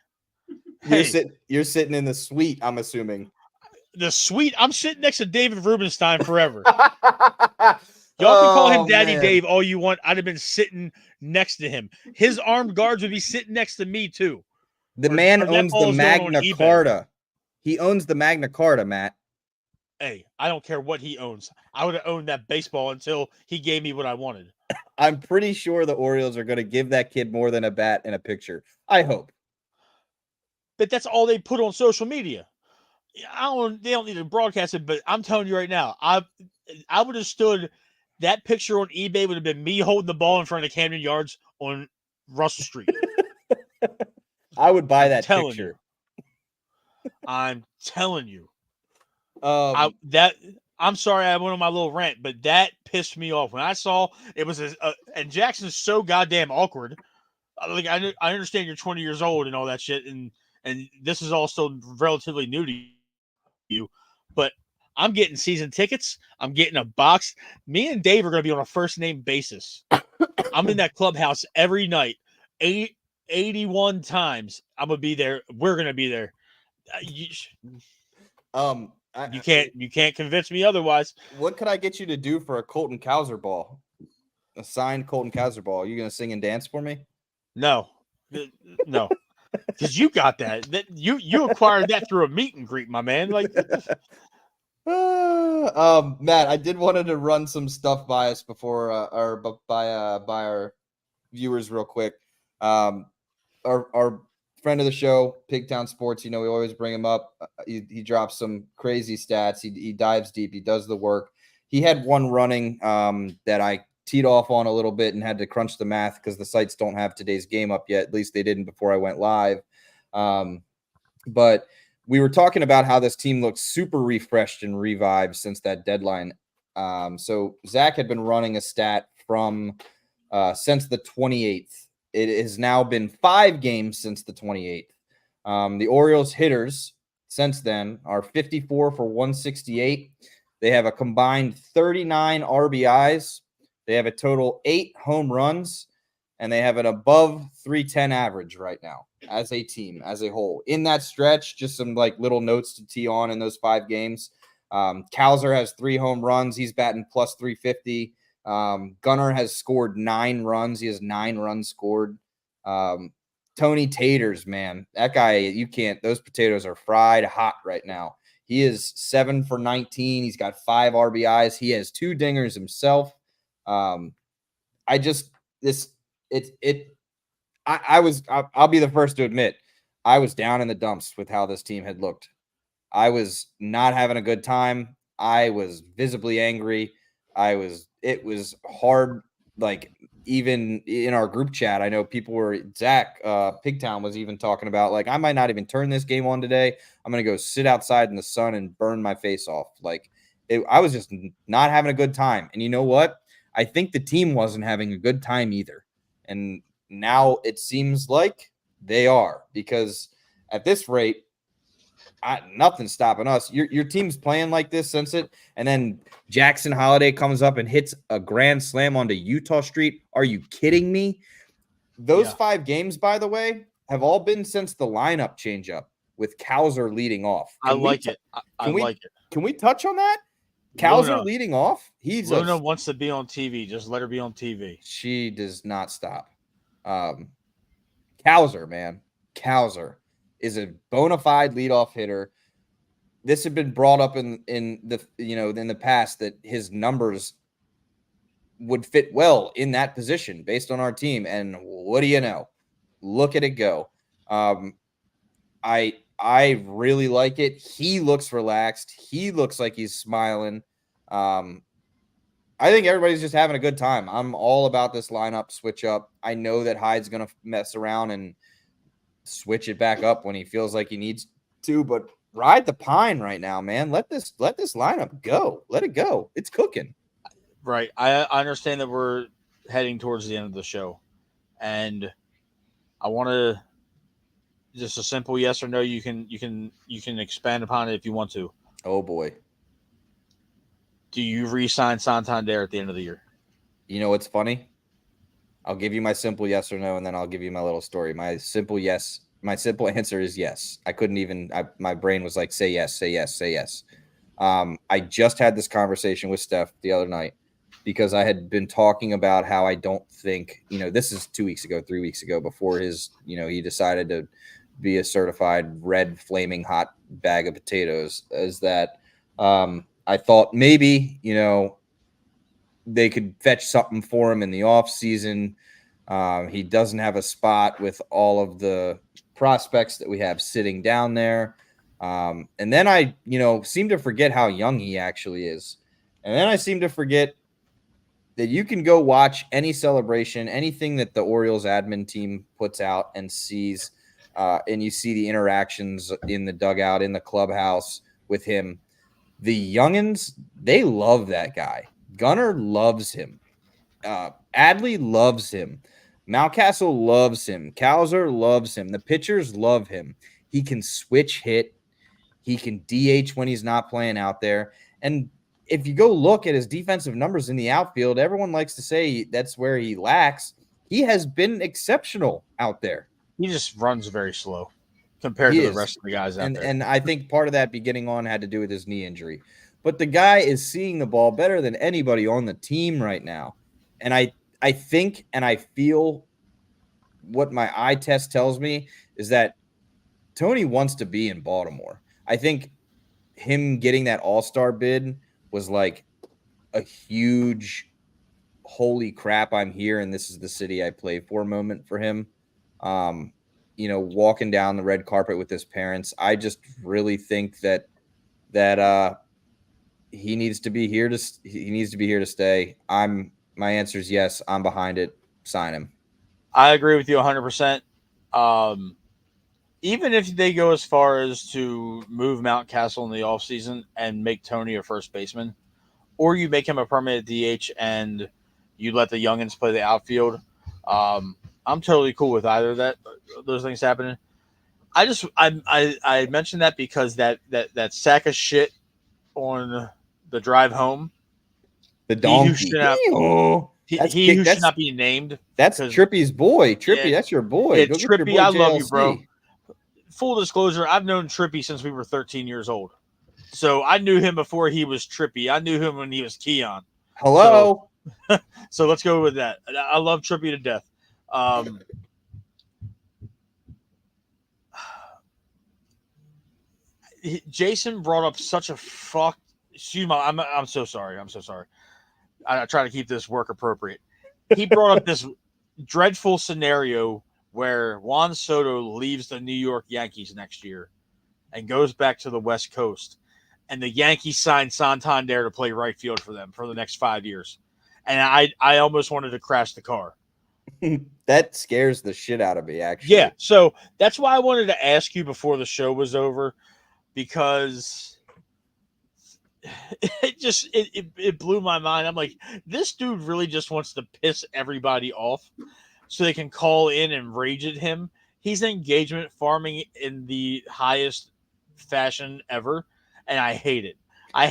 You're sitting in the suite, I'm assuming. The suite. I'm sitting next to David Rubenstein forever. Y'all can call him Daddy Dave all you want. I'd have been sitting next to him. His armed guards would be sitting next to me too. The man owns the Magna Carta. He owns the Magna Carta, Matt. Hey, I don't care what he owns. I would have owned that baseball until he gave me what I wanted. I'm pretty sure the Orioles are going to give that kid more than a bat and a picture. I hope. But that's all they put on social media. They don't need to broadcast it, but I'm telling you right now, I would have stood. That picture on eBay would have been me holding the ball in front of Camden Yards on Russell Street. I would buy that picture. I'm telling you. I'm sorry I went on my little rant, but that pissed me off when I saw it was and Jackson's so goddamn awkward. Like I understand you're 20 years old and all that shit, and this is all still relatively new to you, but I'm getting season tickets. I'm getting a box. Me and Dave are going to be on a first name basis. I'm in that clubhouse every night, 81 times. I'm going to be there. We're going to be there. You can't convince me otherwise. What could I get you to do for a Colton Cowser ball? A signed Colton Cowser ball? Are you going to sing and dance for me? No. Because you got that. You acquired that through a meet and greet, my man. Like, Matt, I did wanted to run some stuff by us before, by our viewers real quick. Our friend of the show, Pigtown Sports, we always bring him up. He drops some crazy stats. He dives deep. He does the work. He had one running that I teed off on a little bit and had to crunch the math because the sites don't have today's game up yet. At least they didn't before I went live. But we were talking about how this team looks super refreshed and revived since that deadline. So Zach had been running a stat from since the 28th. It has now been 5 games since the 28th. The Orioles hitters since then are 54 for 168. They have a combined 39 RBIs. They have a total 8 home runs, and they have an above 310 average right now as a team, as a whole. In that stretch, just some like little notes to tee on in those 5 games. Cowser has 3 home runs. He's batting plus 350. Gunnar has scored 9 runs. He has 9 runs scored. Tony Taters, man, that guy, you can't, those potatoes are fried hot right now. He is 7 for 19. He's got 5 RBIs. He has 2 dingers himself. I'll be the first to admit, I was down in the dumps with how this team had looked. I was not having a good time. I was visibly angry. It was hard. Like, even in our group chat, I know people were, Zach Pigtown was even talking about, like, I might not even turn this game on today. I'm going to go sit outside in the sun and burn my face off. Like, I was just not having a good time. And you know what? I think the team wasn't having a good time either. And now it seems like they are, because at this rate, nothing's stopping us. Your team's playing like this since it, and then Jackson Holiday comes up and hits a grand slam onto Utah Street. Are you kidding me? Those 5 games, by the way, have all been since the lineup change up with Cowser leading off. I like it. Can we touch on that? Cowser leading off. Luna wants to be on TV. Just let her be on TV. She does not stop. Cowser, man. Cowser is a bona fide leadoff hitter. This had been brought up in the past that his numbers would fit well in that position based on our team. And what do you know? Look at it go. I really like it. He looks relaxed. He looks like he's smiling. I think everybody's just having a good time. I'm all about this lineup switch up. I know that Hyde's going to mess around and switch it back up when he feels like he needs to, but ride the pine right now, man. Let this lineup go. Let it go. It's cooking. Right. I understand that we're heading towards the end of the show, and I want to just a simple yes or no. You can expand upon it if you want to. Oh boy. Do you re-sign Santander at the end of the year? You know what's funny? I'll give you my simple yes or no, and then I'll give you my little story. My simple answer is yes. I couldn't even, my brain was like, say yes, say yes, say yes. I just had this conversation with Steph the other night because I had been talking about how I don't think, this is 3 weeks ago before his, he decided to be a certified red flaming hot bag of potatoes, is that I thought maybe, they could fetch something for him in the off season. He doesn't have a spot with all of the prospects that we have sitting down there. And then I, seem to forget how young he actually is. And then I seem to forget that you can go watch any celebration, anything that the Orioles admin team puts out and sees, and you see the interactions in the dugout, in the clubhouse with him. The youngins, they love that guy. Gunnar loves him. Adley loves him. Mountcastle loves him. Cowser loves him. The pitchers love him. He can switch hit. He can DH when he's not playing out there. And if you go look at his defensive numbers in the outfield, everyone likes to say that's where he lacks. He has been exceptional out there. He just runs very slow compared to the rest of the guys out there. And I think part of that beginning on had to do with his knee injury. But the guy is seeing the ball better than anybody on the team right now. And I think and I feel what my eye test tells me is that Tony wants to be in Baltimore. I think him getting that all-star bid was like a huge holy crap, I'm here and this is the city I play for moment for him. Walking down the red carpet with his parents. I just really think that he needs to be here to stay. My answer is yes. I'm behind it. Sign him. I agree with you 100%. Even if they go as far as to move Mountcastle in the offseason and make Tony a first baseman, or you make him a permanent DH and you let the youngins play the outfield, I'm totally cool with either of those things happening. I mentioned that because that sack of shit on the drive home, the donkey, He who should not be named. That's Trippy's boy. Trippy, Yeah, that's your boy. Yeah, Go get your Trippy, boy I JLC. love you, bro. Full disclosure, I've known Trippy since we were 13 years old. So I knew him before he was Trippy. I knew him when he was Keon. Hello. So let's go with that. I love Trippy to death. Jason brought up such a fuck. Excuse me, I'm so sorry. I'm so sorry. I try to keep this work appropriate. He brought up this dreadful scenario where Juan Soto leaves the New York Yankees next year and goes back to the West Coast, and the Yankees sign Santander to play right field for them for the next 5 years. And I almost wanted to crash the car. That scares the shit out of me, actually. Yeah, so that's why I wanted to ask you before the show was over, because it blew my mind. I'm like, this dude really just wants to piss everybody off so they can call in and rage at him. He's engagement farming in the highest fashion ever, and I hate it. I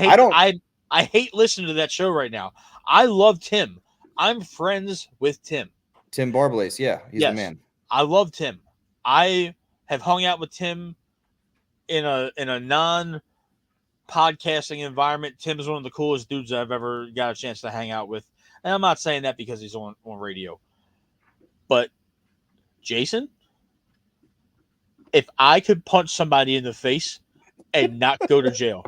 hate listening to that show right now. I love Tim. I'm friends with Tim. Tim Barblace, yeah, he's the man. I love Tim. I have hung out with Tim in a non podcasting environment. Tim is one of the coolest dudes I've ever got a chance to hang out with. And I'm not saying that because he's on radio. But Jason, if I could punch somebody in the face and not go to jail,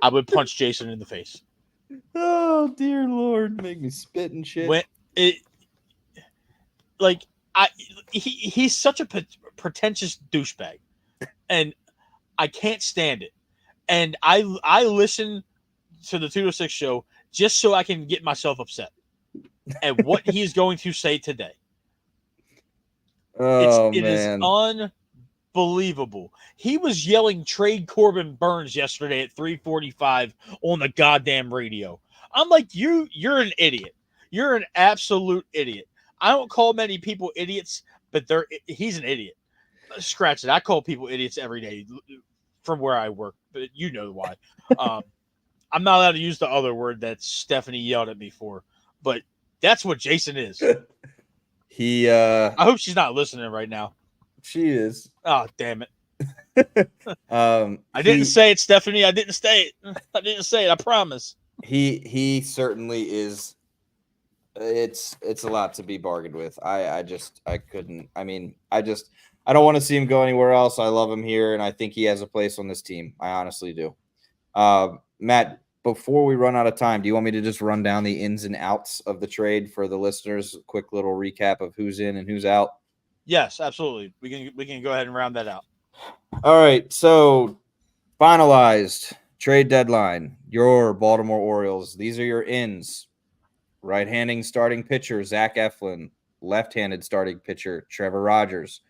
I would punch Jason in the face. Oh, dear Lord, make me spit and shit. He's such a pretentious douchebag, and I can't stand it. And I listen to the 206 show just so I can get myself upset at what he's going to say today. It is unbelievable. He was yelling trade Corbin Burns yesterday at 3:45 on the goddamn radio. I'm like, you're an idiot. You're an absolute idiot. I don't call many people idiots, but he's an idiot. Scratch it. I call people idiots every day from where I work, but you know why. I'm not allowed to use the other word that Stephanie yelled at me for, but that's what Jason is. I hope she's not listening right now. She is. Oh, damn it. I didn't say it, Stephanie. I didn't say it. I promise. He certainly is. It's a lot to be bargained with. I couldn't. I mean, I don't want to see him go anywhere else. I love him here, and I think he has a place on this team. I honestly do. Matt, before we run out of time, do you want me to just run down the ins and outs of the trade for the listeners? A quick little recap of who's in and who's out. Yes, absolutely. We can go ahead and round that out. All right. So finalized trade deadline. Your Baltimore Orioles. These are your ins. Right-handed starting pitcher Zach Eflin. Left-handed starting pitcher Trevor Rogers.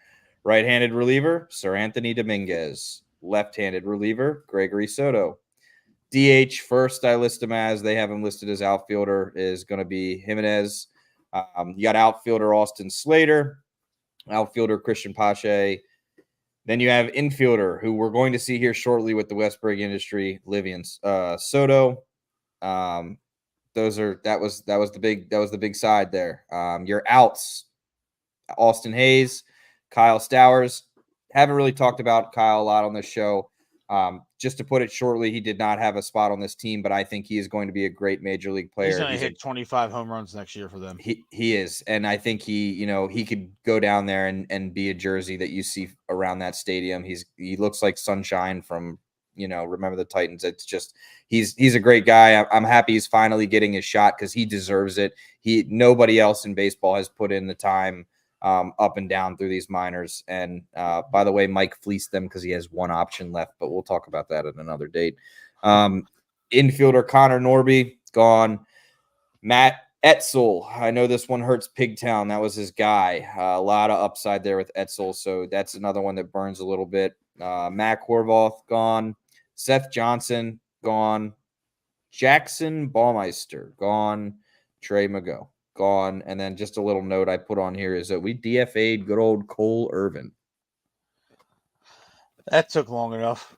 Right-handed reliever Sir Anthony Dominguez. Left-handed reliever Gregory Soto. DH first, I list him as. They have him listed as outfielder, is going to be Jimenez. You got outfielder Austin Slater, outfielder Christian Pache. Then you have infielder, who we're going to see here shortly with the Westburg Industry, Livian Soto. That was the big side there. Your outs, Austin Hayes, Kyle Stowers. Haven't really talked about Kyle a lot on this show. Just to put it shortly, he did not have a spot on this team, but I think he is going to be a great major league player. He's going to hit 25 home runs next year for them. He is, and I think he could go down there and be a jersey that you see around that stadium. He looks like sunshine from Remember the Titans. It's just he's a great guy. I'm happy he's finally getting his shot because he deserves it. Nobody else in baseball has put in the time up and down through these minors. And by the way, Mike fleeced them because he has one option left, but we'll talk about that at another date. Infielder Connor Norby, gone. Matt Etzel, I know this one hurts Pigtown. That was his guy. A lot of upside there with Etzel, so that's another one that burns a little bit. Matt Horvath, gone. Seth Johnson, gone. Jackson Baumeister, gone. Trey Mago, gone. And then just a little note I put on here is that we DFA'd good old Cole Irvin. That took long enough.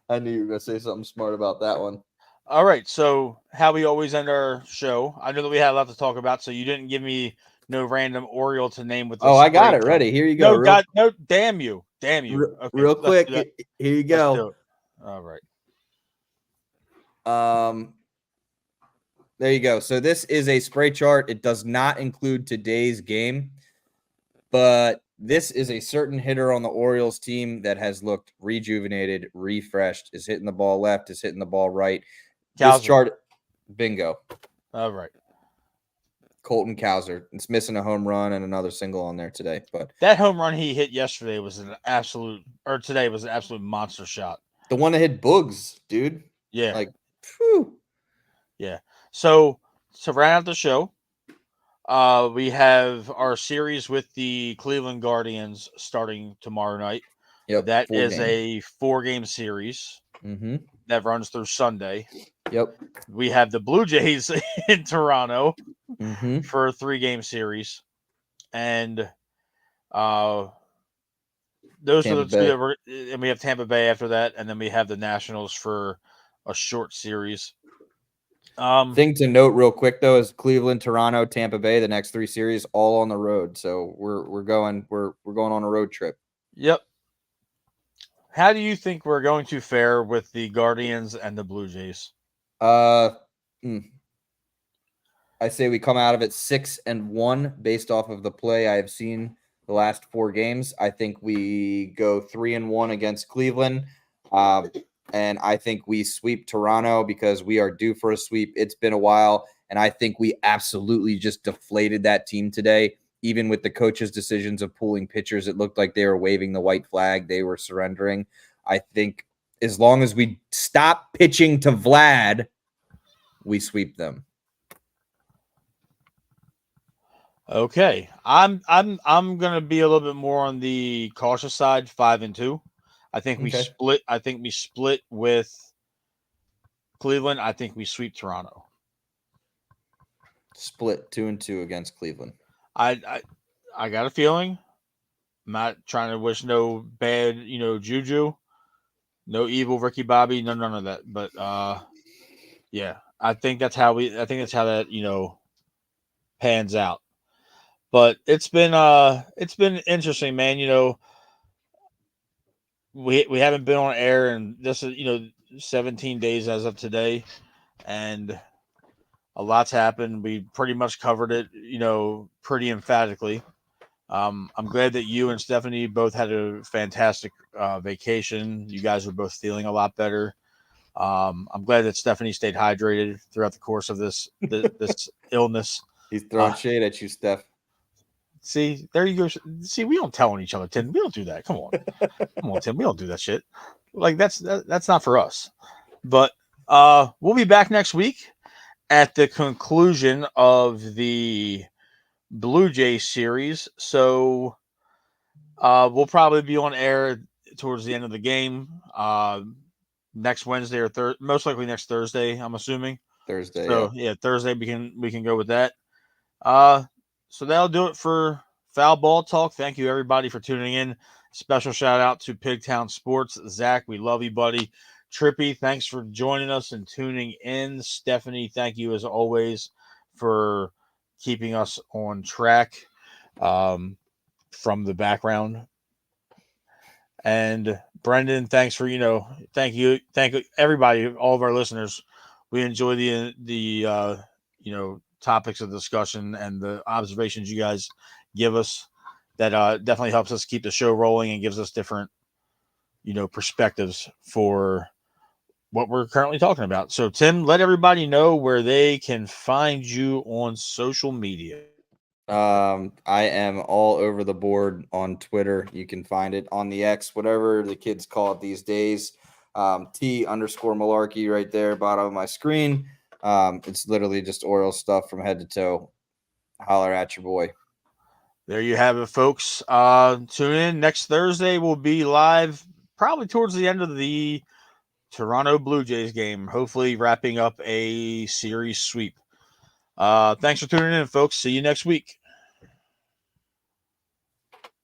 I knew you were going to say something smart about that one. All right. So how we always end our show. I know that we had a lot to talk about, so you didn't give me no random Oriole to name with the Oh, I got spray it can. ready. Here you go. No, God, no, damn you. Damn you. Okay, Real let's quick. do that. Here you Let's do go. it. All right. There you go. So this is a spray chart. It does not include today's game, but this is a certain hitter on the Orioles team that has looked rejuvenated, refreshed, is hitting the ball left, is hitting the ball right. This Cowser. chart, bingo. All right. Colton Cowser. It's missing a home run and another single on there today. But that home run he hit yesterday was an absolute, or today was an absolute monster shot. The one that hit Boogs, dude. Yeah. Like, phew. Yeah. So to round out the show, we have our series with the Cleveland Guardians starting tomorrow night. Yep. That is a 4-game series that runs through Sunday. Yep. We have the Blue Jays in Toronto Mm-hmm. for a 3-game series, and those Tampa are the two Bay. that we're. And we have Tampa Bay after that, and then we have the Nationals for a short series. Thing to note real quick though is Cleveland, Toronto, Tampa Bay, the next 3 series all on the road. So we're going on a road trip. Yep. How do you think we're going to fare with the Guardians and the Blue Jays? I say we come out of it 6-1 based off of the play I have seen the last 4 games. I think we go 3-1 against Cleveland. And I think we sweep Toronto because we are due for a sweep. It's been a while, and I think we absolutely just deflated that team today. Even with the coach's decisions of pulling pitchers, it looked like they were waving the white flag. They were surrendering. I think as long as we stop pitching to Vlad, we sweep them. Okay, I'm gonna be a little bit more on the cautious side, 5-2. I think we split. I think we split with Cleveland. I think we sweep Toronto. Split 2-2 against Cleveland. I got a feeling. I'm not trying to wish no bad, juju, no evil Ricky Bobby, none of that. But yeah, I think that's how that pans out. But it's been interesting, man. We haven't been on air, and this is 17 days as of today, and a lot's happened. We pretty much covered it, pretty emphatically. I'm glad that you and Stephanie both had a fantastic vacation. You guys were both feeling a lot better. I'm glad that Stephanie stayed hydrated throughout the course of this illness. He's throwing shade at you, Steph. See, there you go. See, we don't tell on each other, Tim. We don't do that. Come on, Tim. We don't do that shit. Like that's not for us. But we'll be back next week at the conclusion of the Blue Jays series. So we'll probably be on air towards the end of the game next Wednesday or most likely next Thursday. I'm assuming Thursday. So yeah, Thursday we can go with that. So that'll do it for Foul Ball Talk. Thank you everybody for tuning in. Special shout out to Pigtown Sports. Zach, we love you, buddy. Trippy, thanks for joining us and tuning in. Stephanie, thank you as always for keeping us on track from the background. And Brendan, thanks for thank you everybody, all of our listeners. We enjoy the topics of discussion and the observations you guys give us. That definitely helps us keep the show rolling and gives us different perspectives for what we're currently talking about. So Tim, let everybody know where they can find you on social media. I am all over the board on Twitter. You can find it on the X, whatever the kids call it these days. T_Malarkey right there, bottom of my screen. It's literally just Orioles stuff from head to toe. Holler at your boy. There you have it, folks. Tune in next Thursday. We'll be live probably towards the end of the Toronto Blue Jays game, hopefully wrapping up a series sweep. Thanks for tuning in, folks. See you next week.